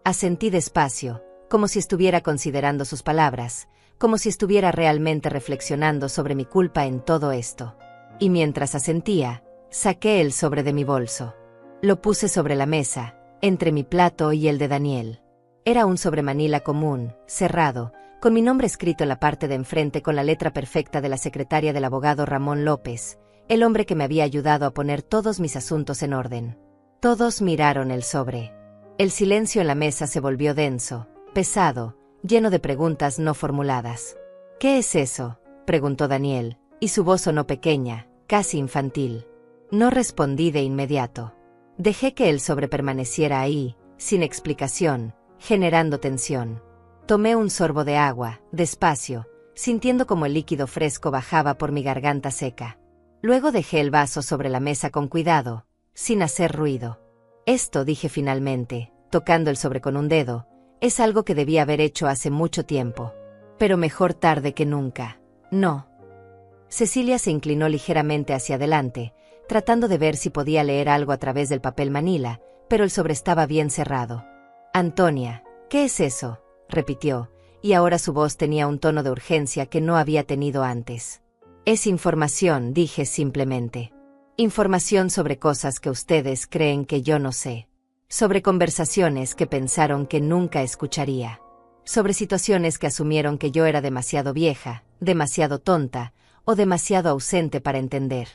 Asentí despacio, como si estuviera considerando sus palabras, como si estuviera realmente reflexionando sobre mi culpa en todo esto. Y mientras asentía, saqué el sobre de mi bolso. Lo puse sobre la mesa, entre mi plato y el de Daniel. Era un sobre manila común, cerrado, con mi nombre escrito en la parte de enfrente con la letra perfecta de la secretaria del abogado Ramón López, el hombre que me había ayudado a poner todos mis asuntos en orden. Todos miraron el sobre. El silencio en la mesa se volvió denso, pesado, lleno de preguntas no formuladas. ¿Qué es eso?, preguntó Daniel, y su voz sonó pequeña, casi infantil. No respondí de inmediato. Dejé que el sobre permaneciera ahí, sin explicación, generando tensión. Tomé un sorbo de agua, despacio, sintiendo como el líquido fresco bajaba por mi garganta seca. Luego dejé el vaso sobre la mesa con cuidado, sin hacer ruido. Esto, dije finalmente, tocando el sobre con un dedo, es algo que debía haber hecho hace mucho tiempo. Pero mejor tarde que nunca. No. Cecilia se inclinó ligeramente hacia adelante, tratando de ver si podía leer algo a través del papel manila, pero el sobre estaba bien cerrado. Antonia, ¿qué es eso?, repitió, y ahora su voz tenía un tono de urgencia que no había tenido antes. Es información, dije simplemente. Información sobre cosas que ustedes creen que yo no sé. Sobre conversaciones que pensaron que nunca escucharía. Sobre situaciones que asumieron que yo era demasiado vieja, demasiado tonta, o demasiado ausente para entender.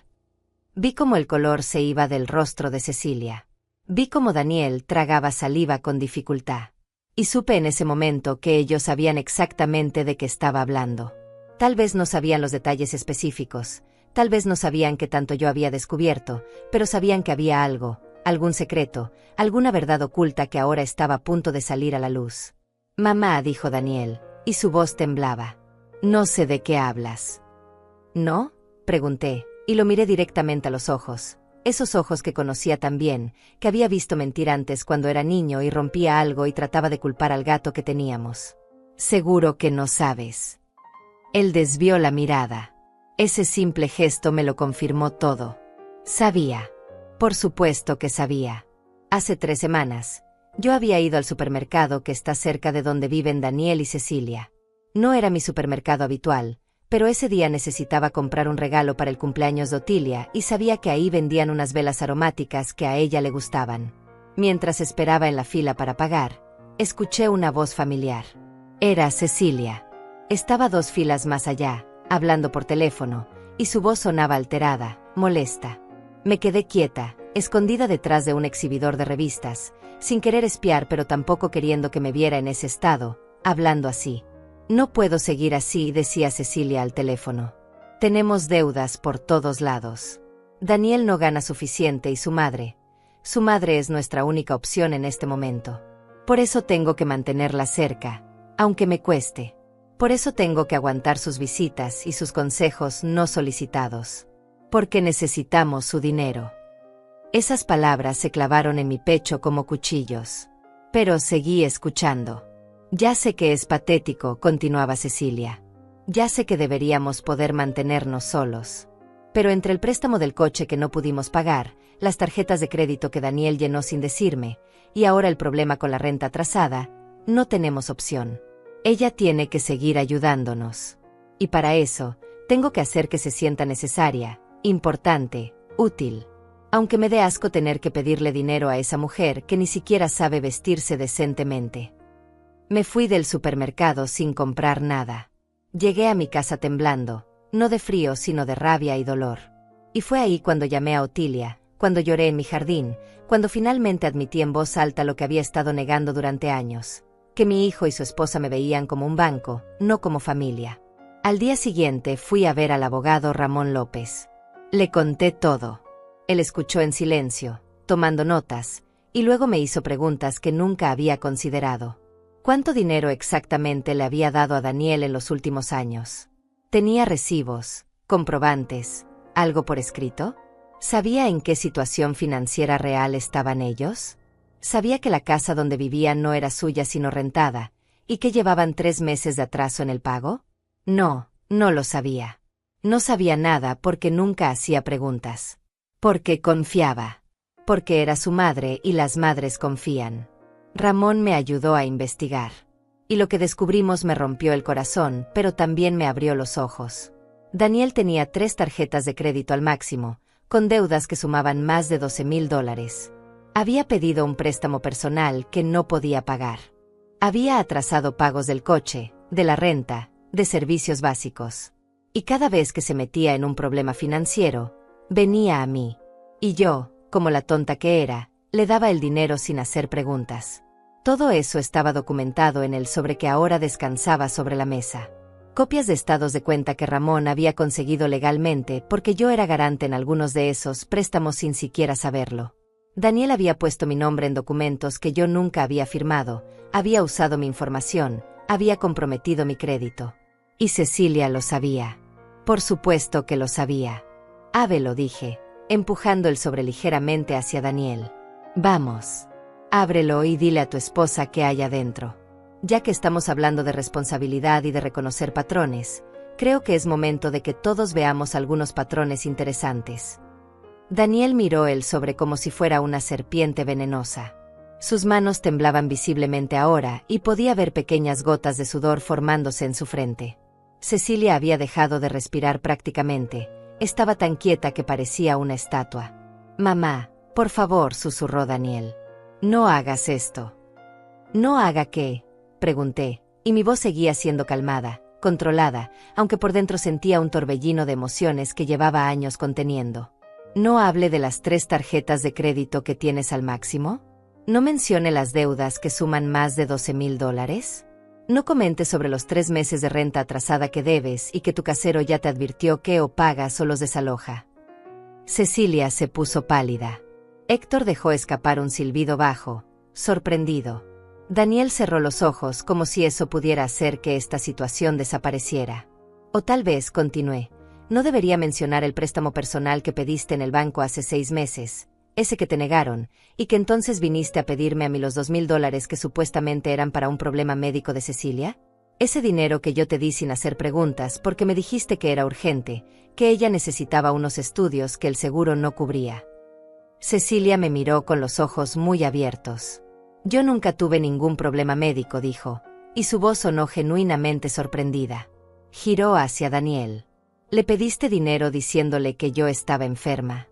Vi cómo el color se iba del rostro de Cecilia. Vi cómo Daniel tragaba saliva con dificultad. Y supe en ese momento que ellos sabían exactamente de qué estaba hablando. Tal vez no sabían los detalles específicos, tal vez no sabían qué tanto yo había descubierto, pero sabían que había algo, algún secreto, alguna verdad oculta que ahora estaba a punto de salir a la luz. Mamá, dijo Daniel, y su voz temblaba. No sé de qué hablas. ¿No?, pregunté, y lo miré directamente a los ojos. Esos ojos que conocía tan bien, que había visto mentir antes cuando era niño y rompía algo y trataba de culpar al gato que teníamos. Seguro que no sabes. Él desvió la mirada. Ese simple gesto me lo confirmó todo. Sabía. Por supuesto que sabía. Hace 3 semanas, yo había ido al supermercado que está cerca de donde viven Daniel y Cecilia. No era mi supermercado habitual, pero ese día necesitaba comprar un regalo para el cumpleaños de Otilia y sabía que ahí vendían unas velas aromáticas que a ella le gustaban. Mientras esperaba en la fila para pagar, escuché una voz familiar. Era Cecilia. Estaba 2 filas más allá, hablando por teléfono, y su voz sonaba alterada, molesta. Me quedé quieta, escondida detrás de un exhibidor de revistas, sin querer espiar pero tampoco queriendo que me viera en ese estado, hablando así. No puedo seguir así, decía Cecilia al teléfono. Tenemos deudas por todos lados. Daniel no gana suficiente y su madre es nuestra única opción en este momento. Por eso tengo que mantenerla cerca, aunque me cueste. Por eso tengo que aguantar sus visitas y sus consejos no solicitados. Porque necesitamos su dinero. Esas palabras se clavaron en mi pecho como cuchillos. Pero seguí escuchando. Ya sé que es patético, continuaba Cecilia. Ya sé que deberíamos poder mantenernos solos. Pero entre el préstamo del coche que no pudimos pagar, las tarjetas de crédito que Daniel llenó sin decirme, y ahora el problema con la renta atrasada, no tenemos opción. Ella tiene que seguir ayudándonos. Y para eso, tengo que hacer que se sienta necesaria, importante, útil. Aunque me dé asco tener que pedirle dinero a esa mujer que ni siquiera sabe vestirse decentemente. Me fui del supermercado sin comprar nada. Llegué a mi casa temblando, no de frío sino de rabia y dolor. Y fue ahí cuando llamé a Otilia, cuando lloré en mi jardín, cuando finalmente admití en voz alta lo que había estado negando durante años, que mi hijo y su esposa me veían como un banco, no como familia. Al día siguiente fui a ver al abogado Ramón López. Le conté todo. Él escuchó en silencio, tomando notas, y luego me hizo preguntas que nunca había considerado. ¿Cuánto dinero exactamente le había dado a Daniel en los últimos años? ¿Tenía recibos, comprobantes, algo por escrito? ¿Sabía en qué situación financiera real estaban ellos? ¿Sabía que la casa donde vivían no era suya sino rentada, y que llevaban 3 meses de atraso en el pago? No, no lo sabía. No sabía nada porque nunca hacía preguntas. Porque confiaba. Porque era su madre y las madres confían. Ramón me ayudó a investigar. Y lo que descubrimos me rompió el corazón, pero también me abrió los ojos. Daniel tenía 3 tarjetas de crédito al máximo, con deudas que sumaban más de $12,000. Había pedido un préstamo personal que no podía pagar. Había atrasado pagos del coche, de la renta, de servicios básicos. Y cada vez que se metía en un problema financiero, venía a mí. Y yo, como la tonta que era, le daba el dinero sin hacer preguntas. Todo eso estaba documentado en el sobre que ahora descansaba sobre la mesa. Copias de estados de cuenta que Ramón había conseguido legalmente porque yo era garante en algunos de esos préstamos sin siquiera saberlo. Daniel había puesto mi nombre en documentos que yo nunca había firmado, había usado mi información, había comprometido mi crédito. Y Cecilia lo sabía. Por supuesto que lo sabía. Ábrelo, dije, empujando el sobre ligeramente hacia Daniel. Vamos. Ábrelo y dile a tu esposa qué hay adentro. Ya que estamos hablando de responsabilidad y de reconocer patrones, creo que es momento de que todos veamos algunos patrones interesantes. Daniel miró el sobre como si fuera una serpiente venenosa. Sus manos temblaban visiblemente ahora y podía ver pequeñas gotas de sudor formándose en su frente. Cecilia había dejado de respirar prácticamente. Estaba tan quieta que parecía una estatua. «Mamá, por favor», susurró Daniel. «No hagas esto». «¿No haga qué?», pregunté, y mi voz seguía siendo calmada, controlada, aunque por dentro sentía un torbellino de emociones que llevaba años conteniendo. «¿No hable de las 3 tarjetas de crédito que tienes al máximo? ¿No mencione las deudas que suman más de $12,000? ¿No comente sobre los 3 meses de renta atrasada que debes y que tu casero ya te advirtió que o pagas o los desaloja?» Cecilia se puso pálida. Héctor dejó escapar un silbido bajo, sorprendido. Daniel cerró los ojos como si eso pudiera hacer que esta situación desapareciera. O tal vez, continué, no debería mencionar el préstamo personal que pediste en el banco hace 6 meses, ese que te negaron, y que entonces viniste a pedirme a mí los $2,000 que supuestamente eran para un problema médico de Cecilia. Ese dinero que yo te di sin hacer preguntas porque me dijiste que era urgente, que ella necesitaba unos estudios que el seguro no cubría. Cecilia me miró con los ojos muy abiertos. «Yo nunca tuve ningún problema médico», dijo, y su voz sonó genuinamente sorprendida. Giró hacia Daniel. «¿Le pediste dinero diciéndole que yo estaba enferma?»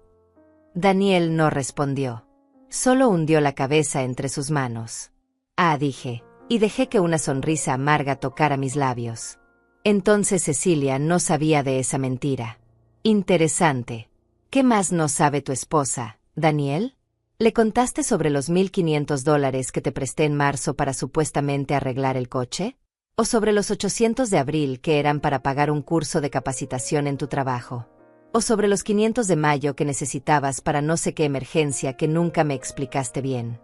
Daniel no respondió. Solo hundió la cabeza entre sus manos. «Ah», dije, y dejé que una sonrisa amarga tocara mis labios. Entonces Cecilia no sabía de esa mentira. «Interesante. ¿Qué más no sabe tu esposa, Daniel? ¿Le contaste sobre los $1,500 que te presté en marzo para supuestamente arreglar el coche? ¿O sobre los 800 de abril que eran para pagar un curso de capacitación en tu trabajo? ¿O sobre los 500 de mayo que necesitabas para no sé qué emergencia que nunca me explicaste bien?»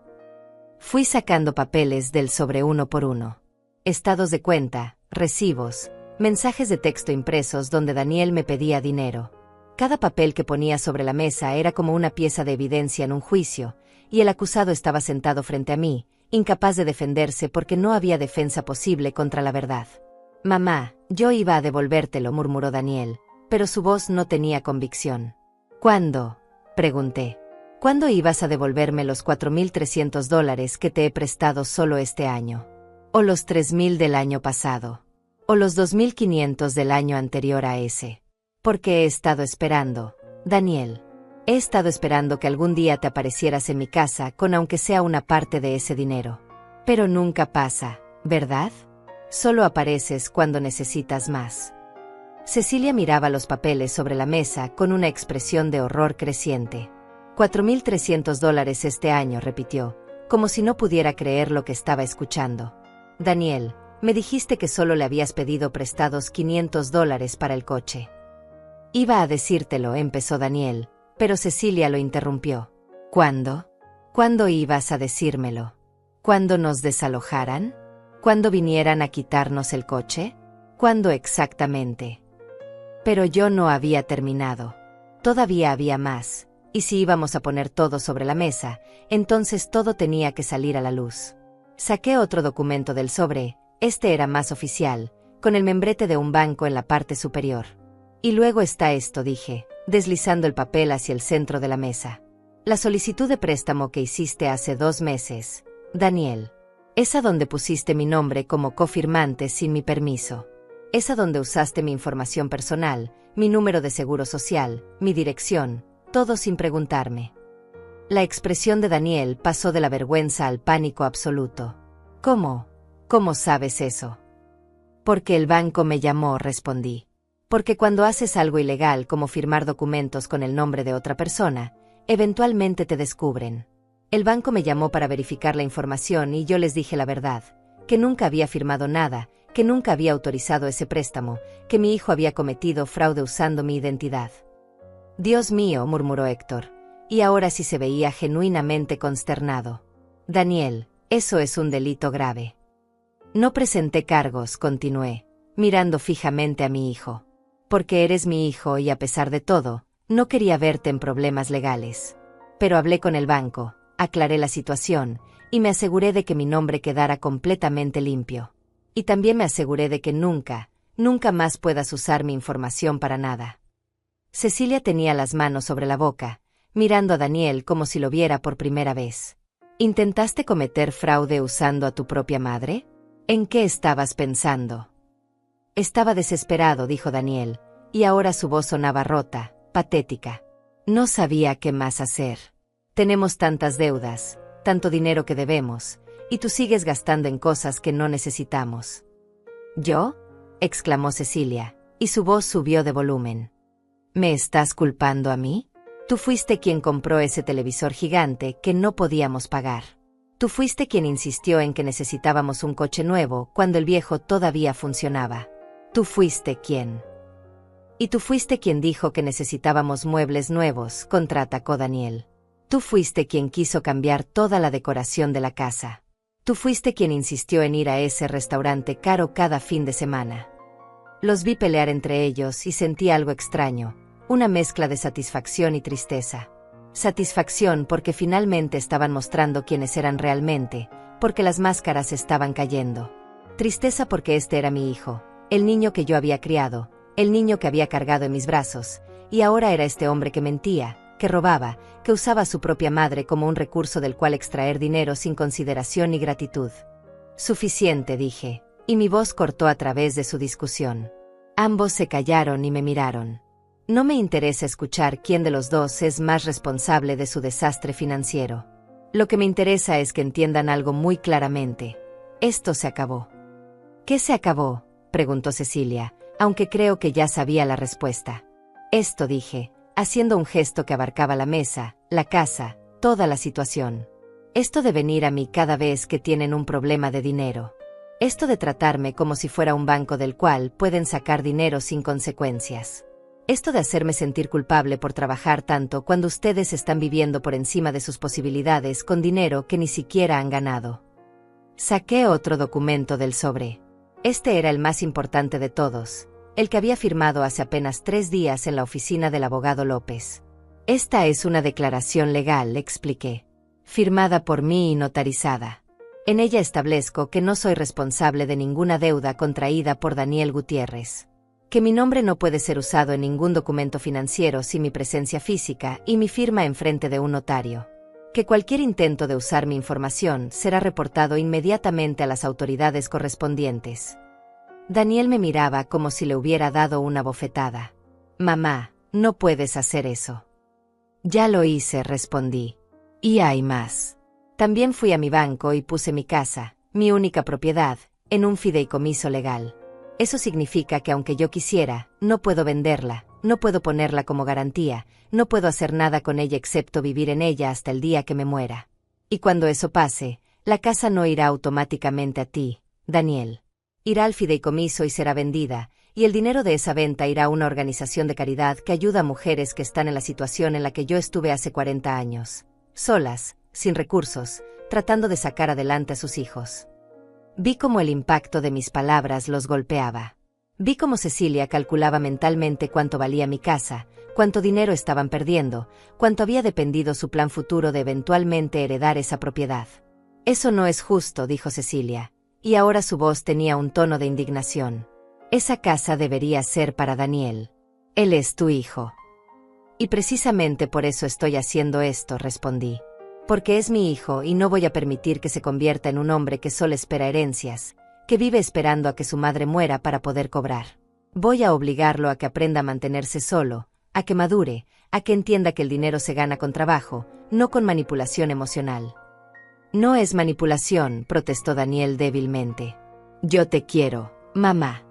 Fui sacando papeles del sobre uno por uno. Estados de cuenta, recibos, mensajes de texto impresos donde Daniel me pedía dinero. Cada papel que ponía sobre la mesa era como una pieza de evidencia en un juicio, y el acusado estaba sentado frente a mí, incapaz de defenderse porque no había defensa posible contra la verdad. «Mamá, yo iba a devolvértelo», murmuró Daniel, pero su voz no tenía convicción. «¿Cuándo?», pregunté. «¿Cuándo ibas a devolverme los $4,300 que te he prestado solo este año? ¿O los $3,000 del año pasado? ¿O los $2,500 del año anterior a ese? Porque he estado esperando», Daniel. He estado esperando que algún día te aparecieras en mi casa con aunque sea una parte de ese dinero. Pero nunca pasa, ¿verdad? Solo apareces cuando necesitas más. Cecilia miraba los papeles sobre la mesa con una expresión de horror creciente. $4,300 este año, repitió, como si no pudiera creer lo que estaba escuchando. Daniel, me dijiste que solo le habías pedido prestados $500 para el coche. Iba a decírtelo, empezó Daniel, pero Cecilia lo interrumpió. ¿Cuándo? ¿Cuándo ibas a decírmelo? ¿Cuándo nos desalojaran? ¿Cuándo vinieran a quitarnos el coche? ¿Cuándo exactamente? Pero yo no había terminado. Todavía había más, y si íbamos a poner todo sobre la mesa, entonces todo tenía que salir a la luz. Saqué otro documento del sobre, este era más oficial, con el membrete de un banco en la parte superior. Y luego está esto, dije, deslizando el papel hacia el centro de la mesa. La solicitud de préstamo que hiciste hace 2 meses, Daniel. Esa donde pusiste mi nombre como cofirmante sin mi permiso. Esa donde usaste mi información personal, mi número de seguro social, mi dirección, todo sin preguntarme. La expresión de Daniel pasó de la vergüenza al pánico absoluto. ¿Cómo? ¿Cómo sabes eso? Porque el banco me llamó, respondí. Porque cuando haces algo ilegal como firmar documentos con el nombre de otra persona, eventualmente te descubren. El banco me llamó para verificar la información y yo les dije la verdad, que nunca había firmado nada, que nunca había autorizado ese préstamo, que mi hijo había cometido fraude usando mi identidad. Dios mío, murmuró Héctor, y ahora sí se veía genuinamente consternado. Daniel, eso es un delito grave. No presenté cargos, continué, mirando fijamente a mi hijo. Porque eres mi hijo y a pesar de todo, no quería verte en problemas legales. Pero hablé con el banco, aclaré la situación, y me aseguré de que mi nombre quedara completamente limpio. Y también me aseguré de que nunca más puedas usar mi información para nada. Cecilia tenía las manos sobre la boca, mirando a Daniel como si lo viera por primera vez. ¿Intentaste cometer fraude usando a tu propia madre? ¿En qué estabas pensando? Estaba desesperado, dijo Daniel, y ahora su voz sonaba rota, patética. No sabía qué más hacer. Tenemos tantas deudas, tanto dinero que debemos, y tú sigues gastando en cosas que no necesitamos. ¿Yo? Exclamó Cecilia, y su voz subió de volumen. ¿Me estás culpando a mí? Tú fuiste quien compró ese televisor gigante que no podíamos pagar. Tú fuiste quien insistió en que necesitábamos un coche nuevo cuando el viejo todavía funcionaba. Tú fuiste quien. Y tú fuiste quien dijo que necesitábamos muebles nuevos, contraatacó Daniel. Tú fuiste quien quiso cambiar toda la decoración de la casa. Tú fuiste quien insistió en ir a ese restaurante caro cada fin de semana. Los vi pelear entre ellos y sentí algo extraño, una mezcla de satisfacción y tristeza. Satisfacción porque finalmente estaban mostrando quiénes eran realmente, porque las máscaras estaban cayendo. Tristeza porque este era mi hijo, el niño que yo había criado, el niño que había cargado en mis brazos, y ahora era este hombre que mentía, que robaba, que usaba a su propia madre como un recurso del cual extraer dinero sin consideración ni gratitud. Suficiente, dije, y mi voz cortó a través de su discusión. Ambos se callaron y me miraron. No me interesa escuchar quién de los dos es más responsable de su desastre financiero. Lo que me interesa es que entiendan algo muy claramente. Esto se acabó. ¿Qué se acabó?, preguntó Cecilia, aunque creo que ya sabía la respuesta. Esto, dije, haciendo un gesto que abarcaba la mesa, la casa, toda la situación. Esto de venir a mí cada vez que tienen un problema de dinero. Esto de tratarme como si fuera un banco del cual pueden sacar dinero sin consecuencias. Esto de hacerme sentir culpable por trabajar tanto cuando ustedes están viviendo por encima de sus posibilidades con dinero que ni siquiera han ganado. Saqué otro documento del sobre. Este era el más importante de todos, el que había firmado hace apenas 3 días en la oficina del abogado López. Esta es una declaración legal, expliqué, firmada por mí y notarizada. En ella establezco que no soy responsable de ninguna deuda contraída por Daniel Gutiérrez. Que mi nombre no puede ser usado en ningún documento financiero sin mi presencia física y mi firma enfrente de un notario. Que cualquier intento de usar mi información será reportado inmediatamente a las autoridades correspondientes. Daniel me miraba como si le hubiera dado una bofetada. Mamá, no puedes hacer eso. Ya lo hice, respondí. Y hay más. También fui a mi banco y puse mi casa, mi única propiedad, en un fideicomiso legal. Eso significa que aunque yo quisiera, no puedo venderla, no puedo ponerla como garantía, no puedo hacer nada con ella excepto vivir en ella hasta el día que me muera. Y cuando eso pase, la casa no irá automáticamente a ti, Daniel. Irá al fideicomiso y será vendida, y el dinero de esa venta irá a una organización de caridad que ayuda a mujeres que están en la situación en la que yo estuve hace 40 años. Solas, sin recursos, tratando de sacar adelante a sus hijos. Vi cómo el impacto de mis palabras los golpeaba. Vi cómo Cecilia calculaba mentalmente cuánto valía mi casa, cuánto dinero estaban perdiendo, cuánto había dependido su plan futuro de eventualmente heredar esa propiedad. Eso no es justo, dijo Cecilia, y ahora su voz tenía un tono de indignación. Esa casa debería ser para Daniel. Él es tu hijo. Y precisamente por eso estoy haciendo esto, respondí. Porque es mi hijo y no voy a permitir que se convierta en un hombre que solo espera herencias, que vive esperando a que su madre muera para poder cobrar. Voy a obligarlo a que aprenda a mantenerse solo, a que madure, a que entienda que el dinero se gana con trabajo, no con manipulación emocional. No es manipulación, protestó Daniel débilmente. Yo te quiero, mamá.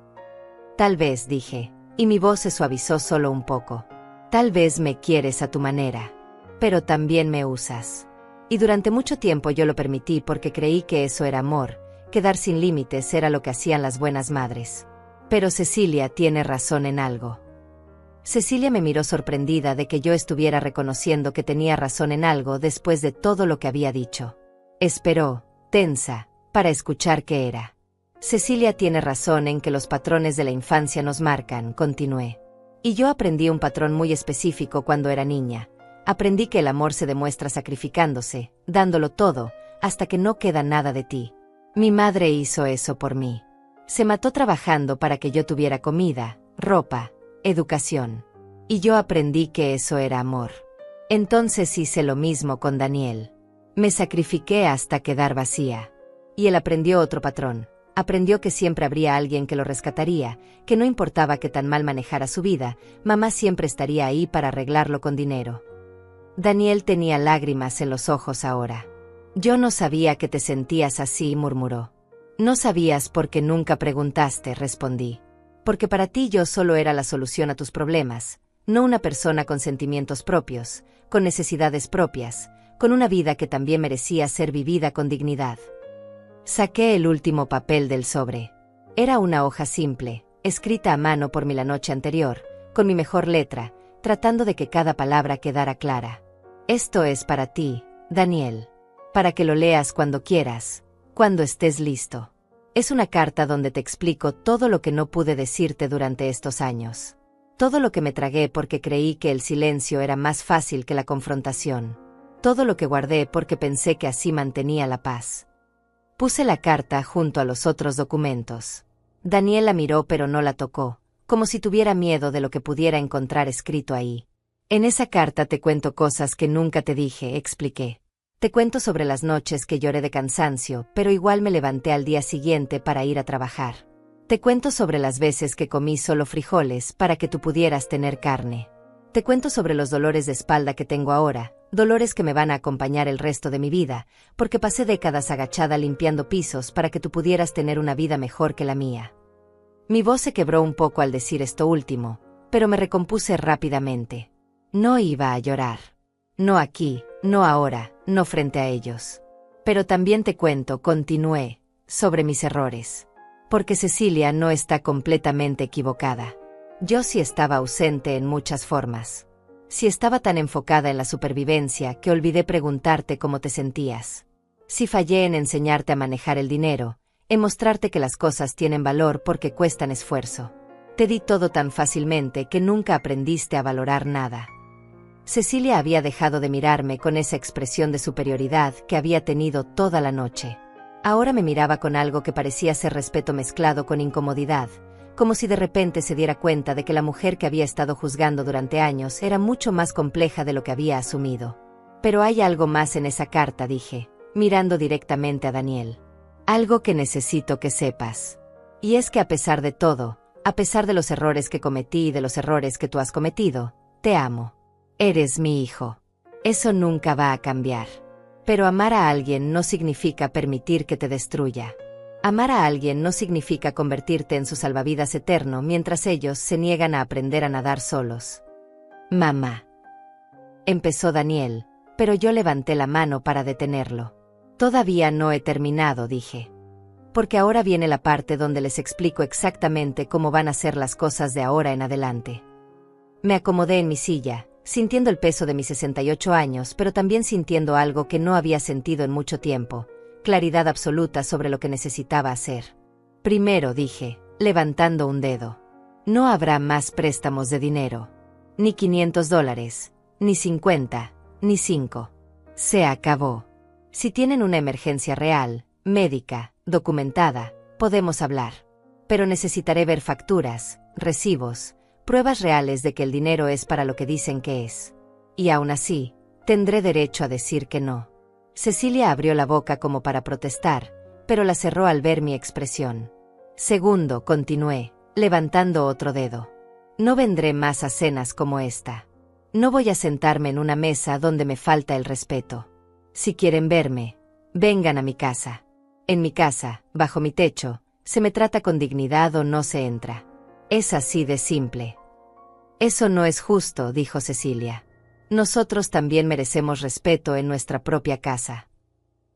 Tal vez, dije, y mi voz se suavizó solo un poco. Tal vez me quieres a tu manera, pero también me usas. Y durante mucho tiempo yo lo permití porque creí que eso era amor, que dar sin límites era lo que hacían las buenas madres. Pero Cecilia tiene razón en algo. Cecilia me miró sorprendida de que yo estuviera reconociendo que tenía razón en algo después de todo lo que había dicho. Esperó, tensa, para escuchar qué era. Cecilia tiene razón en que los patrones de la infancia nos marcan, continué. Y yo aprendí un patrón muy específico cuando era niña. Aprendí que el amor se demuestra sacrificándose, dándolo todo, hasta que no queda nada de ti. Mi madre hizo eso por mí. Se mató trabajando para que yo tuviera comida, ropa, educación. Y yo aprendí que eso era amor. Entonces hice lo mismo con Daniel. Me sacrifiqué hasta quedar vacía. Y él aprendió otro patrón. Aprendió que siempre habría alguien que lo rescataría, que no importaba que tan mal manejara su vida, mamá siempre estaría ahí para arreglarlo con dinero. Daniel tenía lágrimas en los ojos ahora. Yo no sabía que te sentías así, murmuró. No sabías porque nunca preguntaste, respondí. Porque para ti yo solo era la solución a tus problemas, no una persona con sentimientos propios, con necesidades propias, con una vida que también merecía ser vivida con dignidad. Saqué el último papel del sobre. Era una hoja simple, escrita a mano por mí la noche anterior, con mi mejor letra, tratando de que cada palabra quedara clara. Esto es para ti, Daniel. Para que lo leas cuando quieras, cuando estés listo. Es una carta donde te explico todo lo que no pude decirte durante estos años. Todo lo que me tragué porque creí que el silencio era más fácil que la confrontación. Todo lo que guardé porque pensé que así mantenía la paz. Puse la carta junto a los otros documentos. Daniel la miró pero no la tocó, como si tuviera miedo de lo que pudiera encontrar escrito ahí. En esa carta te cuento cosas que nunca te dije, expliqué. Te cuento sobre las noches que lloré de cansancio, pero igual me levanté al día siguiente para ir a trabajar. Te cuento sobre las veces que comí solo frijoles para que tú pudieras tener carne. Te cuento sobre los dolores de espalda que tengo ahora, dolores que me van a acompañar el resto de mi vida, porque pasé décadas agachada limpiando pisos para que tú pudieras tener una vida mejor que la mía. Mi voz se quebró un poco al decir esto último, pero me recompuse rápidamente. No iba a llorar. No aquí, no ahora, no frente a ellos. Pero también te cuento, continué, sobre mis errores. Porque Cecilia no está completamente equivocada. Yo sí estaba ausente en muchas formas. Sí estaba tan enfocada en la supervivencia que olvidé preguntarte cómo te sentías. Sí fallé en enseñarte a manejar el dinero, en mostrarte que las cosas tienen valor porque cuestan esfuerzo. Te di todo tan fácilmente que nunca aprendiste a valorar nada. Cecilia había dejado de mirarme con esa expresión de superioridad que había tenido toda la noche. Ahora me miraba con algo que parecía ser respeto mezclado con incomodidad, como si de repente se diera cuenta de que la mujer que había estado juzgando durante años era mucho más compleja de lo que había asumido. Pero hay algo más en esa carta, dije, mirando directamente a Daniel. Algo que necesito que sepas. Y es que a pesar de todo, a pesar de los errores que cometí y de los errores que tú has cometido, Te amo. Eres mi hijo. Eso nunca va a cambiar. Pero amar a alguien no significa permitir que te destruya. Amar a alguien no significa convertirte en su salvavidas eterno mientras ellos se niegan a aprender a nadar solos. Mamá. Empezó Daniel, pero yo levanté la mano para detenerlo. Todavía no he terminado, dije. Porque ahora viene la parte donde les explico exactamente cómo van a ser las cosas de ahora en adelante. Me acomodé en mi silla, sintiendo el peso de mis 68 años, pero también sintiendo algo que no había sentido en mucho tiempo, claridad absoluta sobre lo que necesitaba hacer. Primero, dije, levantando un dedo. No habrá más préstamos de dinero. Ni $500, ni 50, ni 5. Se acabó. Si tienen una emergencia real, médica, documentada, podemos hablar. Pero necesitaré ver facturas, recibos, pruebas reales de que el dinero es para lo que dicen que es. Y aún así, tendré derecho a decir que no. Cecilia abrió la boca como para protestar, pero la cerró al ver mi expresión. Segundo, continué, levantando otro dedo. No vendré más a cenas como esta. No voy a sentarme en una mesa donde me falta el respeto. Si quieren verme, vengan a mi casa. En mi casa, bajo mi techo, se me trata con dignidad o no se entra. Es así de simple. Eso no es justo, dijo Cecilia. Nosotros también merecemos respeto en nuestra propia casa.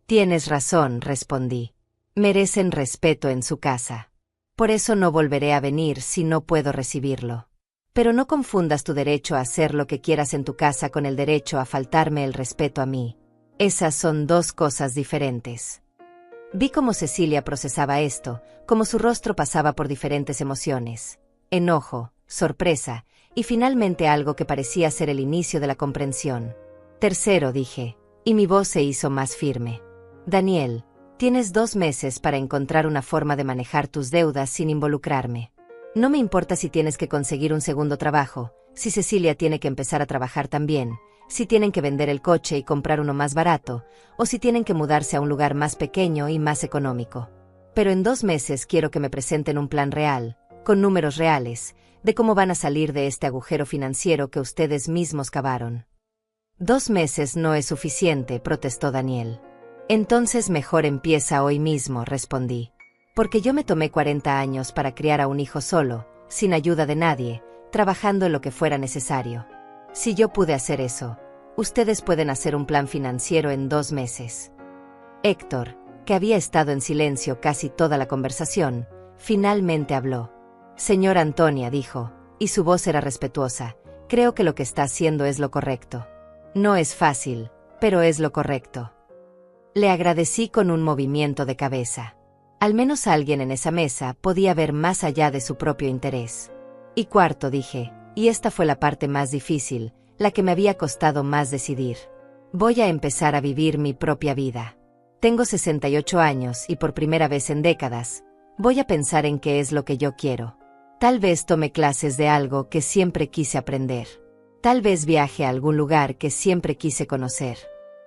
Tienes razón, respondí. Merecen respeto en su casa. Por eso no volveré a venir si no puedo recibirlo. Pero no confundas tu derecho a hacer lo que quieras en tu casa con el derecho a faltarme el respeto a mí. Esas son dos cosas diferentes. Vi cómo Cecilia procesaba esto, cómo su rostro pasaba por diferentes emociones. Enojo, sorpresa, y finalmente algo que parecía ser el inicio de la comprensión. Tercero, dije, y mi voz se hizo más firme. Daniel, tienes 2 meses para encontrar una forma de manejar tus deudas sin involucrarme. No me importa si tienes que conseguir un segundo trabajo, si Cecilia tiene que empezar a trabajar también, si tienen que vender el coche y comprar uno más barato, o si tienen que mudarse a un lugar más pequeño y más económico. Pero en 2 meses quiero que me presenten un plan real, con números reales, de cómo van a salir de este agujero financiero que ustedes mismos cavaron. 2 meses no es suficiente, protestó Daniel. Entonces mejor empieza hoy mismo, respondí. Porque yo me tomé 40 años para criar a un hijo solo, sin ayuda de nadie, trabajando en lo que fuera necesario. Si yo pude hacer eso, ustedes pueden hacer un plan financiero en 2 meses. Héctor, que había estado en silencio casi toda la conversación, finalmente habló. Señor Antonia, dijo, y su voz era respetuosa, creo que lo que está haciendo es lo correcto. No es fácil, pero es lo correcto. Le agradecí con un movimiento de cabeza. Al menos alguien en esa mesa podía ver más allá de su propio interés. Y cuarto, dije, y esta fue la parte más difícil, la que me había costado más decidir. Voy a empezar a vivir mi propia vida. Tengo 68 años y por primera vez en décadas, voy a pensar en qué es lo que yo quiero. Tal vez tome clases de algo que siempre quise aprender. Tal vez viaje a algún lugar que siempre quise conocer.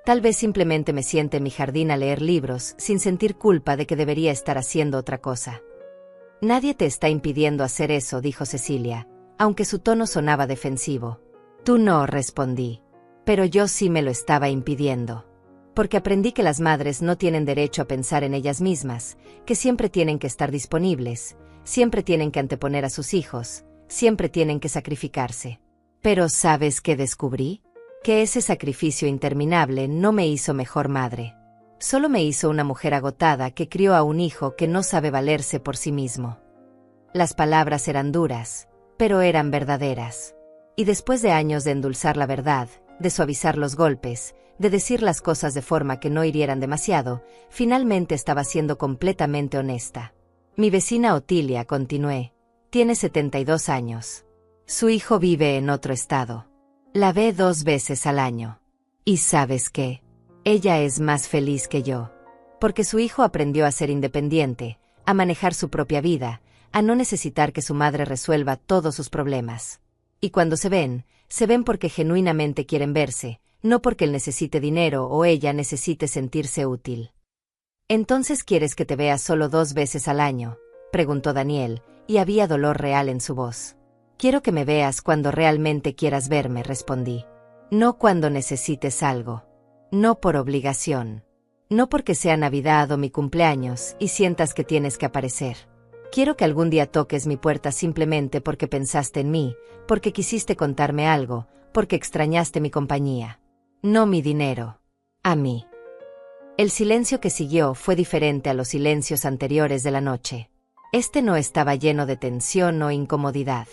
Tal vez simplemente me siente en mi jardín a leer libros sin sentir culpa de que debería estar haciendo otra cosa. Nadie te está impidiendo hacer eso, dijo Cecilia, aunque su tono sonaba defensivo. Tú no, respondí. Pero yo sí me lo estaba impidiendo. Porque aprendí que las madres no tienen derecho a pensar en ellas mismas, que siempre tienen que estar disponibles, siempre tienen que anteponer a sus hijos, siempre tienen que sacrificarse. Pero ¿sabes qué descubrí? Que ese sacrificio interminable no me hizo mejor madre. Solo me hizo una mujer agotada que crió a un hijo que no sabe valerse por sí mismo. Las palabras eran duras, pero eran verdaderas. Y después de años de endulzar la verdad, de suavizar los golpes, de decir las cosas de forma que no hirieran demasiado, finalmente estaba siendo completamente honesta. Mi vecina Otilia, continué, tiene 72 años. Su hijo vive en otro estado. La ve 2 veces al año. ¿Y sabes qué? Ella es más feliz que yo. Porque su hijo aprendió a ser independiente, a manejar su propia vida, a no necesitar que su madre resuelva todos sus problemas. Y cuando se ven porque genuinamente quieren verse, no porque él necesite dinero o ella necesite sentirse útil. ¿Entonces quieres que te vea solo 2 veces al año?, preguntó Daniel, y había dolor real en su voz. Quiero que me veas cuando realmente quieras verme, respondí. No cuando necesites algo. No por obligación. No porque sea Navidad o mi cumpleaños y sientas que tienes que aparecer. Quiero que algún día toques mi puerta simplemente porque pensaste en mí, porque quisiste contarme algo, porque extrañaste mi compañía. No mi dinero. A mí. El silencio que siguió fue diferente a los silencios anteriores de la noche. Este no estaba lleno de tensión o incomodidad.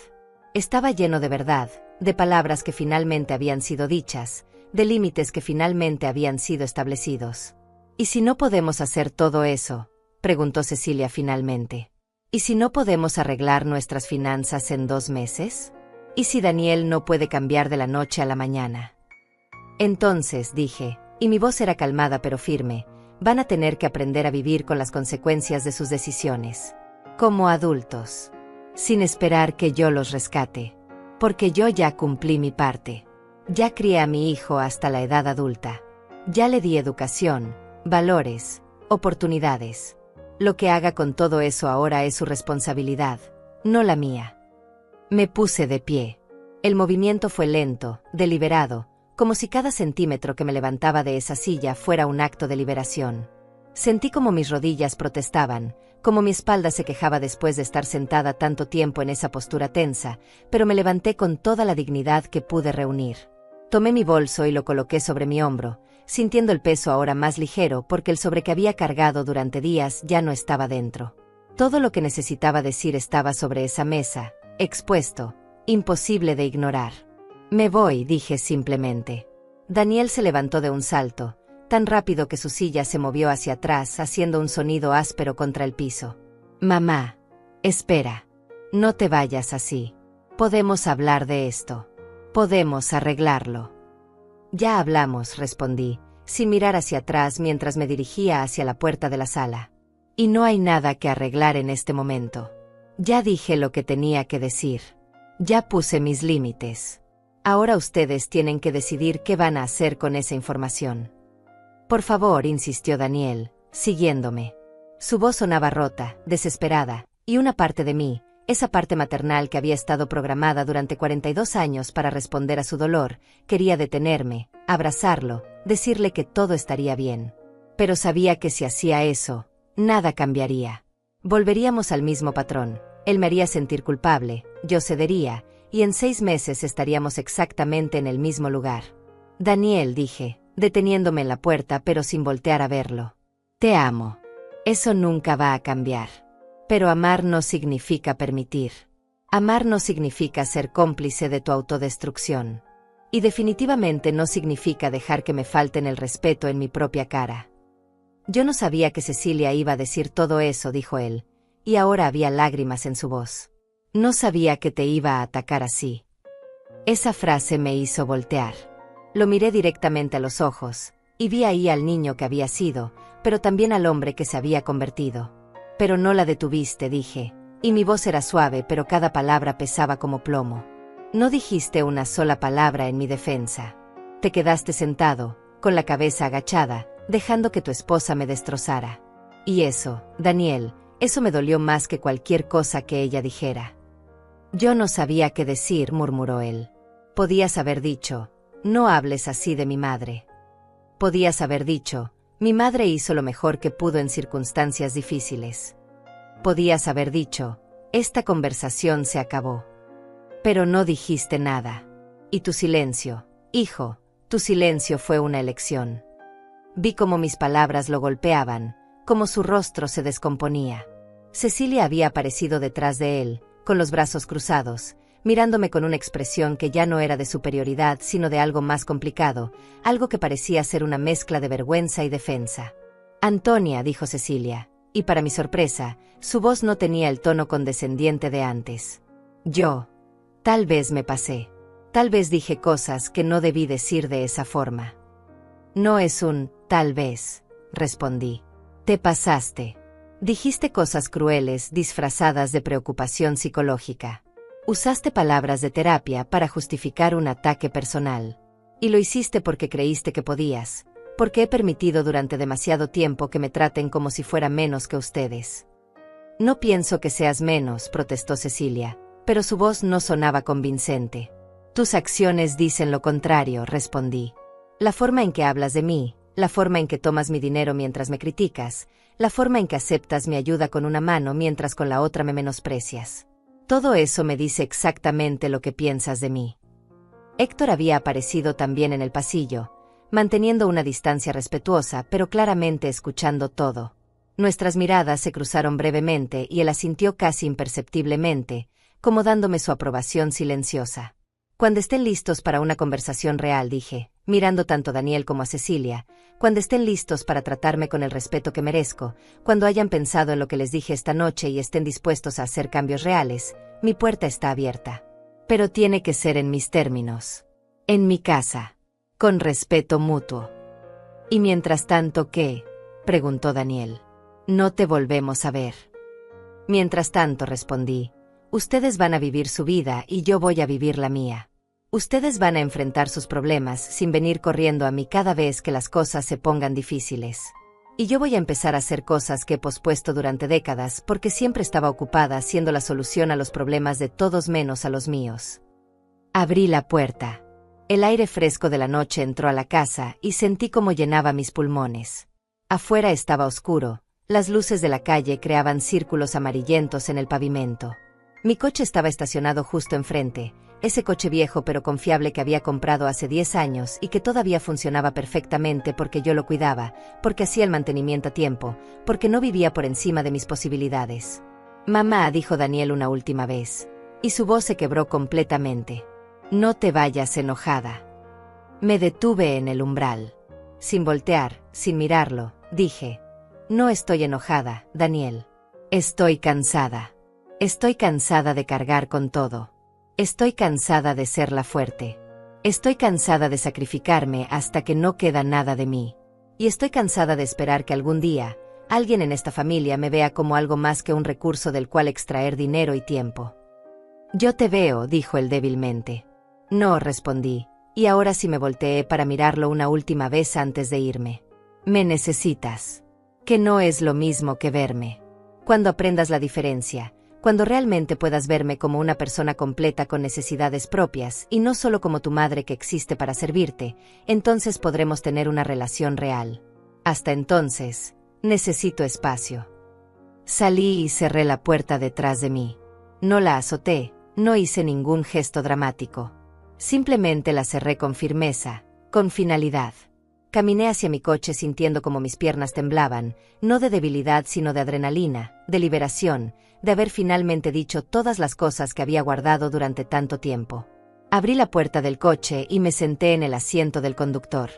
Estaba lleno de verdad, de palabras que finalmente habían sido dichas, de límites que finalmente habían sido establecidos. ¿Y si no podemos hacer todo eso?, preguntó Cecilia finalmente. ¿Y si no podemos arreglar nuestras finanzas en 2 meses? ¿Y si Daniel no puede cambiar de la noche a la mañana? Entonces, dije, y mi voz era calmada pero firme, van a tener que aprender a vivir con las consecuencias de sus decisiones. Como adultos. Sin esperar que yo los rescate. Porque yo ya cumplí mi parte. Ya crié a mi hijo hasta la edad adulta. Ya le di educación, valores, oportunidades. Lo que haga con todo eso ahora es su responsabilidad, no la mía. Me puse de pie. El movimiento fue lento, deliberado, como si cada centímetro que me levantaba de esa silla fuera un acto de liberación. Sentí como mis rodillas protestaban, como mi espalda se quejaba después de estar sentada tanto tiempo en esa postura tensa, pero me levanté con toda la dignidad que pude reunir. Tomé mi bolso y lo coloqué sobre mi hombro, sintiendo el peso ahora más ligero porque el sobre que había cargado durante días ya no estaba dentro. Todo lo que necesitaba decir estaba sobre esa mesa, expuesto, imposible de ignorar. Me voy, dije simplemente. Daniel se levantó de un salto, tan rápido que su silla se movió hacia atrás haciendo un sonido áspero contra el piso. Mamá, espera. No te vayas así. Podemos hablar de esto. Podemos arreglarlo. Ya hablamos, respondí, sin mirar hacia atrás mientras me dirigía hacia la puerta de la sala. Y no hay nada que arreglar en este momento. Ya dije lo que tenía que decir. Ya puse mis límites. Ahora ustedes tienen que decidir qué van a hacer con esa información. Por favor, insistió Daniel, siguiéndome. Su voz sonaba rota, desesperada, y una parte de mí, esa parte maternal que había estado programada durante 42 años para responder a su dolor, quería detenerme, abrazarlo, decirle que todo estaría bien. Pero sabía que si hacía eso, nada cambiaría. Volveríamos al mismo patrón. Él me haría sentir culpable, yo cedería, y en 6 meses estaríamos exactamente en el mismo lugar. Daniel, dije, deteniéndome en la puerta pero sin voltear a verlo. Te amo. Eso nunca va a cambiar. Pero amar no significa permitir. Amar no significa ser cómplice de tu autodestrucción. Y definitivamente no significa dejar que me falten el respeto en mi propia cara. Yo no sabía que Cecilia iba a decir todo eso, dijo él, y ahora había lágrimas en su voz. No sabía que te iba a atacar así. Esa frase me hizo voltear. Lo miré directamente a los ojos, y vi ahí al niño que había sido, pero también al hombre que se había convertido. Pero no la detuviste, dije, y mi voz era suave pero cada palabra pesaba como plomo. No dijiste una sola palabra en mi defensa. Te quedaste sentado, con la cabeza agachada, dejando que tu esposa me destrozara. Y eso, Daniel, eso me dolió más que cualquier cosa que ella dijera. Yo no sabía qué decir, murmuró él. Podías haber dicho, no hables así de mi madre. Podías haber dicho, mi madre hizo lo mejor que pudo en circunstancias difíciles. Podías haber dicho, esta conversación se acabó. Pero no dijiste nada. Y tu silencio, hijo, tu silencio fue una elección. Vi cómo mis palabras lo golpeaban, cómo su rostro se descomponía. Cecilia había aparecido detrás de él, con los brazos cruzados, mirándome con una expresión que ya no era de superioridad sino de algo más complicado, algo que parecía ser una mezcla de vergüenza y defensa. Antonia, dijo Cecilia, y para mi sorpresa, su voz no tenía el tono condescendiente de antes. Yo, tal vez me pasé, tal vez dije cosas que no debí decir de esa forma. No es un tal vez, respondí. Te pasaste. Dijiste cosas crueles disfrazadas de preocupación psicológica. Usaste palabras de terapia para justificar un ataque personal. Y lo hiciste porque creíste que podías, porque he permitido durante demasiado tiempo que me traten como si fuera menos que ustedes. No pienso que seas menos, protestó Cecilia, Pero su voz no sonaba convincente. Tus acciones dicen lo contrario, respondí. La forma en que hablas de mí, la forma en que tomas mi dinero mientras me criticas, la forma en que aceptas mi ayuda con una mano mientras con la otra me menosprecias. Todo eso me dice exactamente lo que piensas de mí. Héctor había aparecido también en el pasillo, manteniendo una distancia respetuosa, pero claramente escuchando todo. Nuestras miradas se cruzaron brevemente y él asintió casi imperceptiblemente, como dándome su aprobación silenciosa. Cuando estén listos para una conversación real, dije, mirando tanto a Daniel como a Cecilia, cuando estén listos para tratarme con el respeto que merezco, cuando hayan pensado en lo que les dije esta noche y estén dispuestos a hacer cambios reales, mi puerta está abierta. Pero tiene que ser en mis términos. En mi casa. Con respeto mutuo. ¿Y mientras tanto qué?, preguntó Daniel. No te volvemos a ver. Mientras tanto, respondí, ustedes van a vivir su vida y yo voy a vivir la mía. Ustedes van a enfrentar sus problemas sin venir corriendo a mí cada vez que las cosas se pongan difíciles. Y yo voy a empezar a hacer cosas que he pospuesto durante décadas porque siempre estaba ocupada siendo la solución a los problemas de todos menos a los míos. Abrí la puerta. El aire fresco de la noche entró a la casa y sentí cómo llenaba mis pulmones. Afuera estaba oscuro, las luces de la calle creaban círculos amarillentos en el pavimento. Mi coche estaba estacionado justo enfrente, ese coche viejo pero confiable que había comprado hace 10 años y que todavía funcionaba perfectamente porque yo lo cuidaba, porque hacía el mantenimiento a tiempo, porque no vivía por encima de mis posibilidades. Mamá, dijo Daniel una última vez, y su voz se quebró completamente. No te vayas enojada. Me detuve en el umbral. Sin voltear, sin mirarlo, dije, no estoy enojada, Daniel. Estoy cansada. Estoy cansada de cargar con todo. Estoy cansada de ser la fuerte. Estoy cansada de sacrificarme hasta que no queda nada de mí. Y estoy cansada de esperar que algún día, alguien en esta familia me vea como algo más que un recurso del cual extraer dinero y tiempo. Yo te veo, dijo él débilmente. No, respondí, y ahora sí me volteé para mirarlo una última vez antes de irme. Me necesitas. Que no es lo mismo que verme. Cuando aprendas la diferencia, cuando realmente puedas verme como una persona completa con necesidades propias y no solo como tu madre que existe para servirte, entonces podremos tener una relación real. Hasta entonces, necesito espacio. Salí y cerré la puerta detrás de mí. No la azoté, no hice ningún gesto dramático. Simplemente la cerré con firmeza, con finalidad. Caminé hacia mi coche sintiendo como mis piernas temblaban, no de debilidad sino de adrenalina, de liberación, de haber finalmente dicho todas las cosas que había guardado durante tanto tiempo. Abrí la puerta del coche y me senté en el asiento del conductor.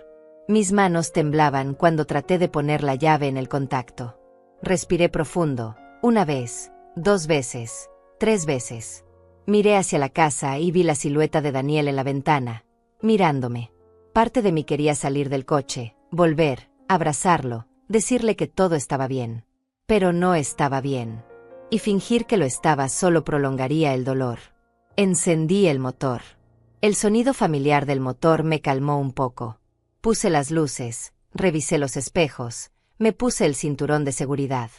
Mis manos temblaban cuando traté de poner la llave en el contacto. Respiré profundo, una vez, 2 veces, 3 veces. Miré hacia la casa y vi la silueta de Daniel en la ventana, mirándome. Parte de mí quería salir del coche, volver, abrazarlo, decirle que todo estaba bien. Pero no estaba bien. Y fingir que lo estaba solo prolongaría el dolor. Encendí el motor. El sonido familiar del motor me calmó un poco. Puse las luces, revisé los espejos, me puse el cinturón de seguridad.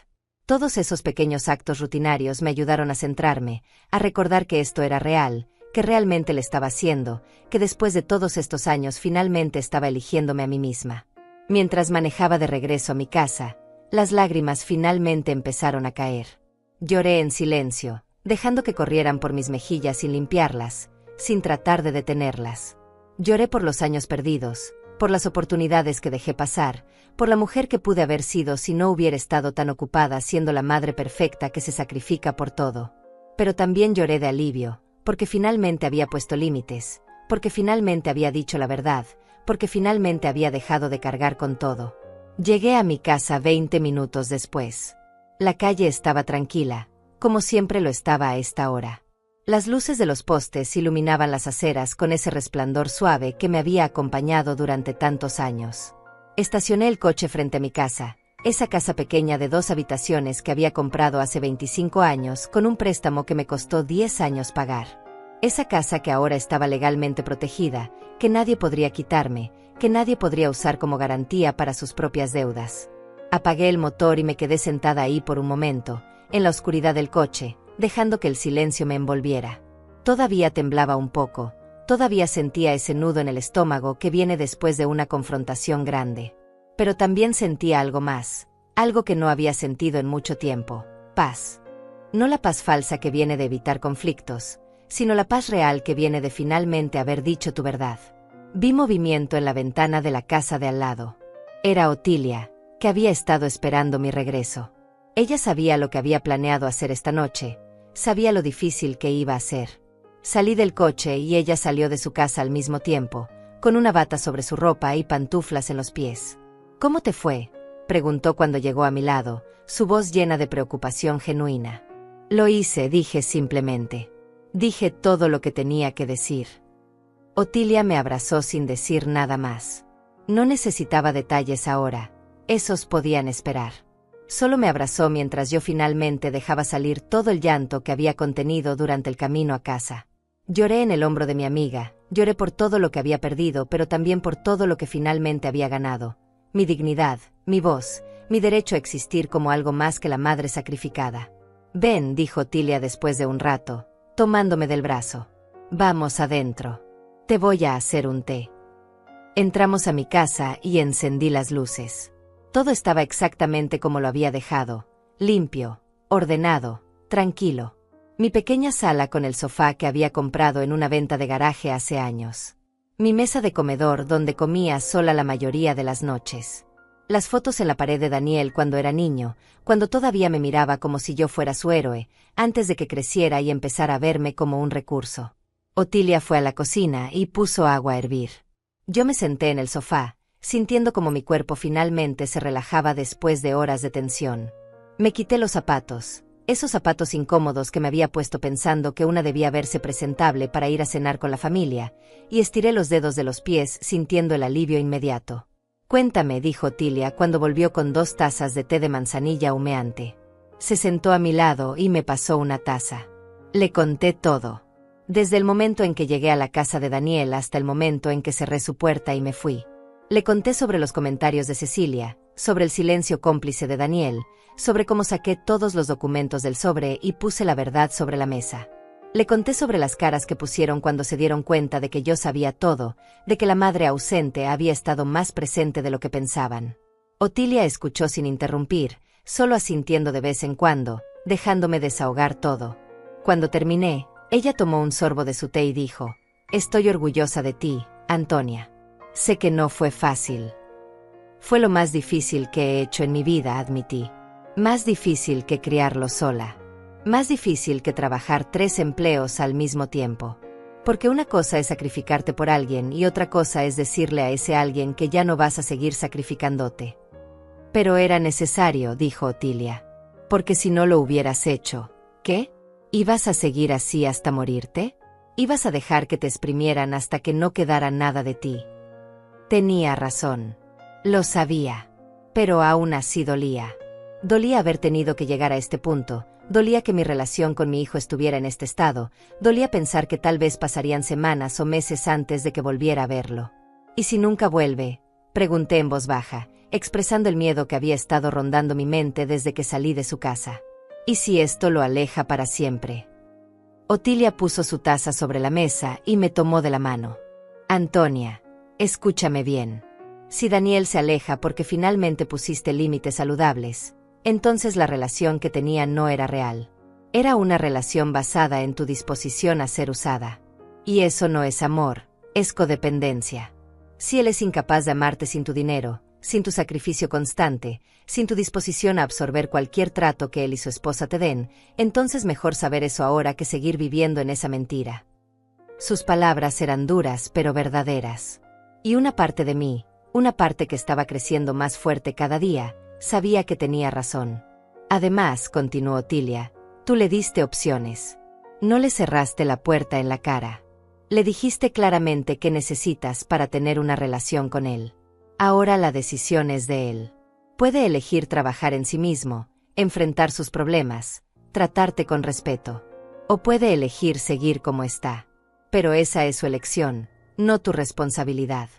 Todos esos pequeños actos rutinarios me ayudaron a centrarme, a recordar que esto era real, que realmente le estaba haciendo, que después de todos estos años finalmente estaba eligiéndome a mí misma. Mientras manejaba de regreso a mi casa, las lágrimas finalmente empezaron a caer. Lloré en silencio, dejando que corrieran por mis mejillas sin limpiarlas, sin tratar de detenerlas. Lloré por los años perdidos, por las oportunidades que dejé pasar, por la mujer que pude haber sido si no hubiera estado tan ocupada siendo la madre perfecta que se sacrifica por todo. Pero también lloré de alivio, porque finalmente había puesto límites, porque finalmente había dicho la verdad, porque finalmente había dejado de cargar con todo. Llegué a mi casa 20 minutos después. La calle estaba tranquila, como siempre lo estaba a esta hora. Las luces de los postes iluminaban las aceras con ese resplandor suave que me había acompañado durante tantos años. Estacioné el coche frente a mi casa, esa casa pequeña de 2 habitaciones que había comprado hace 25 años con un préstamo que me costó 10 años pagar. Esa casa que ahora estaba legalmente protegida, que nadie podría quitarme, que nadie podría usar como garantía para sus propias deudas. Apagué el motor y me quedé sentada ahí por un momento, en la oscuridad del coche, dejando que el silencio me envolviera. Todavía temblaba un poco, todavía sentía ese nudo en el estómago que viene después de una confrontación grande. Pero también sentía algo más, algo que no había sentido en mucho tiempo: paz. No la paz falsa que viene de evitar conflictos, sino la paz real que viene de finalmente haber dicho tu verdad. Vi movimiento en la ventana de la casa de al lado. Era Otilia, que había estado esperando mi regreso. Ella sabía lo que había planeado hacer esta noche, sabía lo difícil que iba a ser. Salí del coche y ella salió de su casa al mismo tiempo, con una bata sobre su ropa y pantuflas en los pies. ¿Cómo te fue?, preguntó cuando llegó a mi lado, su voz llena de preocupación genuina. Lo hice, dije simplemente. Dije todo lo que tenía que decir. Otilia me abrazó sin decir nada más. No necesitaba detalles ahora, esos podían esperar. Solo me abrazó mientras yo finalmente dejaba salir todo el llanto que había contenido durante el camino a casa. Lloré en el hombro de mi amiga, lloré por todo lo que había perdido, pero también por todo lo que finalmente había ganado. Mi dignidad, mi voz, mi derecho a existir como algo más que la madre sacrificada. Ven, dijo Otilia después de un rato, tomándome del brazo. Vamos adentro. Te voy a hacer un té. Entramos a mi casa y encendí las luces. Todo estaba exactamente como lo había dejado, limpio, ordenado, tranquilo. Mi pequeña sala con el sofá que había comprado en una venta de garaje hace años. Mi mesa de comedor donde comía sola la mayoría de las noches. Las fotos en la pared de Daniel cuando era niño, cuando todavía me miraba como si yo fuera su héroe, antes de que creciera y empezara a verme como un recurso. Otilia fue a la cocina y puso agua a hervir. Yo me senté en el sofá, sintiendo como mi cuerpo finalmente se relajaba después de horas de tensión. Me quité los zapatos, esos zapatos incómodos que me había puesto pensando que una debía verse presentable para ir a cenar con la familia, y estiré los dedos de los pies sintiendo el alivio inmediato. Cuéntame, dijo Otilia cuando volvió con 2 tazas de té de manzanilla humeante. Se sentó a mi lado y me pasó una taza. Le conté todo. Desde el momento en que llegué a la casa de Daniel hasta el momento en que cerré su puerta y me fui. Le conté sobre los comentarios de Cecilia, sobre el silencio cómplice de Daniel, sobre cómo saqué todos los documentos del sobre y puse la verdad sobre la mesa. Le conté sobre las caras que pusieron cuando se dieron cuenta de que yo sabía todo, de que la madre ausente había estado más presente de lo que pensaban. Otilia escuchó sin interrumpir, solo asintiendo de vez en cuando, dejándome desahogar todo. Cuando terminé, ella tomó un sorbo de su té y dijo: «Estoy orgullosa de ti, Antonia. Sé que no fue fácil. Fue lo más difícil que he hecho en mi vida», admití. Más difícil que criarlo sola. Más difícil que trabajar 3 empleos al mismo tiempo. Porque una cosa es sacrificarte por alguien y otra cosa es decirle a ese alguien que ya no vas a seguir sacrificándote. Pero era necesario, dijo Otilia. Porque si no lo hubieras hecho, ¿qué? ¿Ibas a seguir así hasta morirte? ¿Ibas a dejar que te exprimieran hasta que no quedara nada de ti? Tenía razón. Lo sabía. Pero aún así dolía. Dolía haber tenido que llegar a este punto, dolía que mi relación con mi hijo estuviera en este estado, dolía pensar que tal vez pasarían semanas o meses antes de que volviera a verlo. ¿Y si nunca vuelve?, pregunté en voz baja, expresando el miedo que había estado rondando mi mente desde que salí de su casa. ¿Y si esto lo aleja para siempre? Otilia puso su taza sobre la mesa y me tomó de la mano. Antonia, escúchame bien. Si Daniel se aleja porque finalmente pusiste límites saludables, entonces la relación que tenían no era real. Era una relación basada en tu disposición a ser usada. Y eso no es amor, es codependencia. Si él es incapaz de amarte sin tu dinero, sin tu sacrificio constante, sin tu disposición a absorber cualquier trato que él y su esposa te den, entonces mejor saber eso ahora que seguir viviendo en esa mentira. Sus palabras eran duras pero verdaderas. Y una parte de mí, una parte que estaba creciendo más fuerte cada día, sabía que tenía razón. Además, continuó Otilia, tú le diste opciones. No le cerraste la puerta en la cara. Le dijiste claramente qué necesitas para tener una relación con él. Ahora la decisión es de él. Puede elegir trabajar en sí mismo, enfrentar sus problemas, tratarte con respeto. O puede elegir seguir como está. Pero esa es su elección, no tu responsabilidad.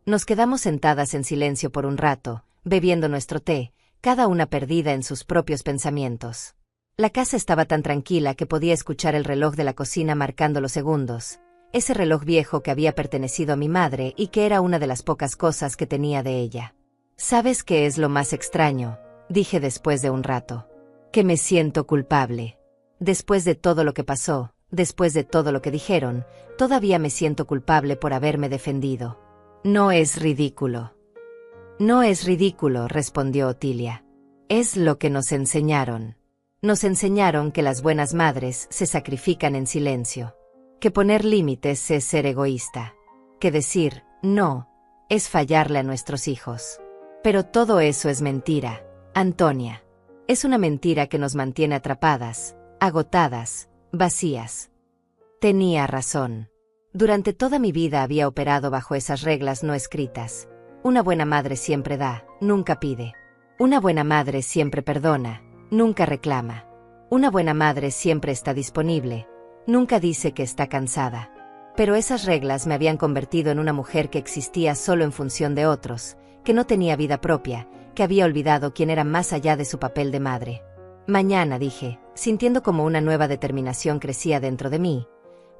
Nos quedamos sentadas en silencio por un rato, bebiendo nuestro té, cada una perdida en sus propios pensamientos. La casa estaba tan tranquila que podía escuchar el reloj de la cocina marcando los segundos, ese reloj viejo que había pertenecido a mi madre y que era una de las pocas cosas que tenía de ella. ¿Sabes qué es lo más extraño?, dije después de un rato. Que me siento culpable. Después de todo lo que pasó, después de todo lo que dijeron, todavía me siento culpable por haberme defendido. No es ridículo. No es ridículo, respondió Otilia. Es lo que nos enseñaron. Nos enseñaron que las buenas madres se sacrifican en silencio. Que poner límites es ser egoísta. Que decir no es fallarle a nuestros hijos. Pero todo eso es mentira, Antonia. Es una mentira que nos mantiene atrapadas, agotadas, vacías. Tenía razón. Durante toda mi vida había operado bajo esas reglas no escritas. Una buena madre siempre da, nunca pide. Una buena madre siempre perdona, nunca reclama. Una buena madre siempre está disponible, nunca dice que está cansada. Pero esas reglas me habían convertido en una mujer que existía solo en función de otros, que no tenía vida propia, que había olvidado quién era más allá de su papel de madre. Mañana, dije, sintiendo como una nueva determinación crecía dentro de mí,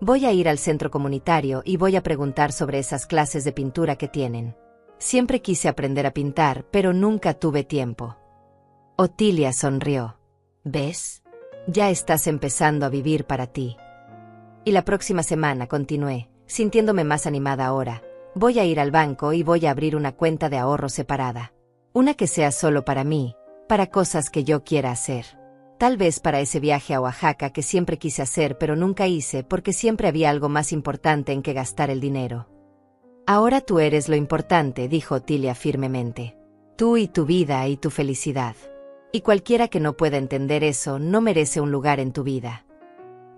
voy a ir al centro comunitario y voy a preguntar sobre esas clases de pintura que tienen. Siempre quise aprender a pintar, pero nunca tuve tiempo. Otilia sonrió. ¿Ves? Ya estás empezando a vivir para ti. Y la próxima semana, continué, sintiéndome más animada ahora, voy a ir al banco y voy a abrir una cuenta de ahorro separada. Una que sea solo para mí, para cosas que yo quiera hacer. Tal vez para ese viaje a Oaxaca que siempre quise hacer pero nunca hice porque siempre había algo más importante en que gastar el dinero. Ahora tú eres lo importante, dijo Otilia firmemente. Tú y tu vida y tu felicidad. Y cualquiera que no pueda entender eso no merece un lugar en tu vida.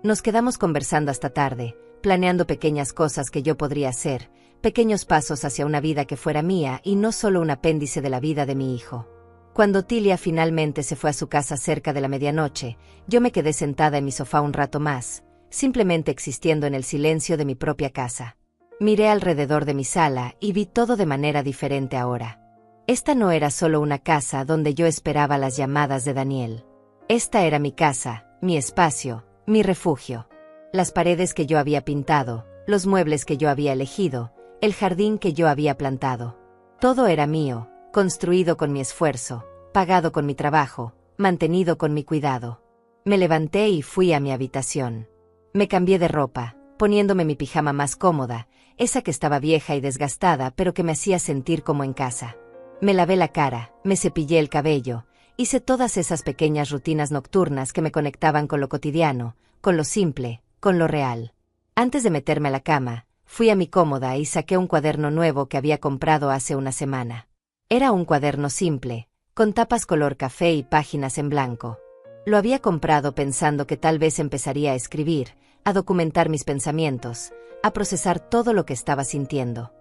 Nos quedamos conversando hasta tarde, planeando pequeñas cosas que yo podría hacer, pequeños pasos hacia una vida que fuera mía y no solo un apéndice de la vida de mi hijo. Cuando Otilia finalmente se fue a su casa cerca de la medianoche, yo me quedé sentada en mi sofá un rato más, simplemente existiendo en el silencio de mi propia casa. Miré alrededor de mi sala y vi todo de manera diferente ahora. Esta no era solo una casa donde yo esperaba las llamadas de Daniel. Esta era mi casa, mi espacio, mi refugio. Las paredes que yo había pintado, los muebles que yo había elegido, el jardín que yo había plantado. Todo era mío, construido con mi esfuerzo, pagado con mi trabajo, mantenido con mi cuidado. Me levanté y fui a mi habitación. Me cambié de ropa, poniéndome mi pijama más cómoda, esa que estaba vieja y desgastada pero que me hacía sentir como en casa. Me lavé la cara, me cepillé el cabello, hice todas esas pequeñas rutinas nocturnas que me conectaban con lo cotidiano, con lo simple, con lo real. Antes de meterme a la cama, fui a mi cómoda y saqué un cuaderno nuevo que había comprado hace una semana. Era un cuaderno simple, con tapas color café y páginas en blanco. Lo había comprado pensando que tal vez empezaría a escribir, a documentar mis pensamientos, a procesar todo lo que estaba sintiendo.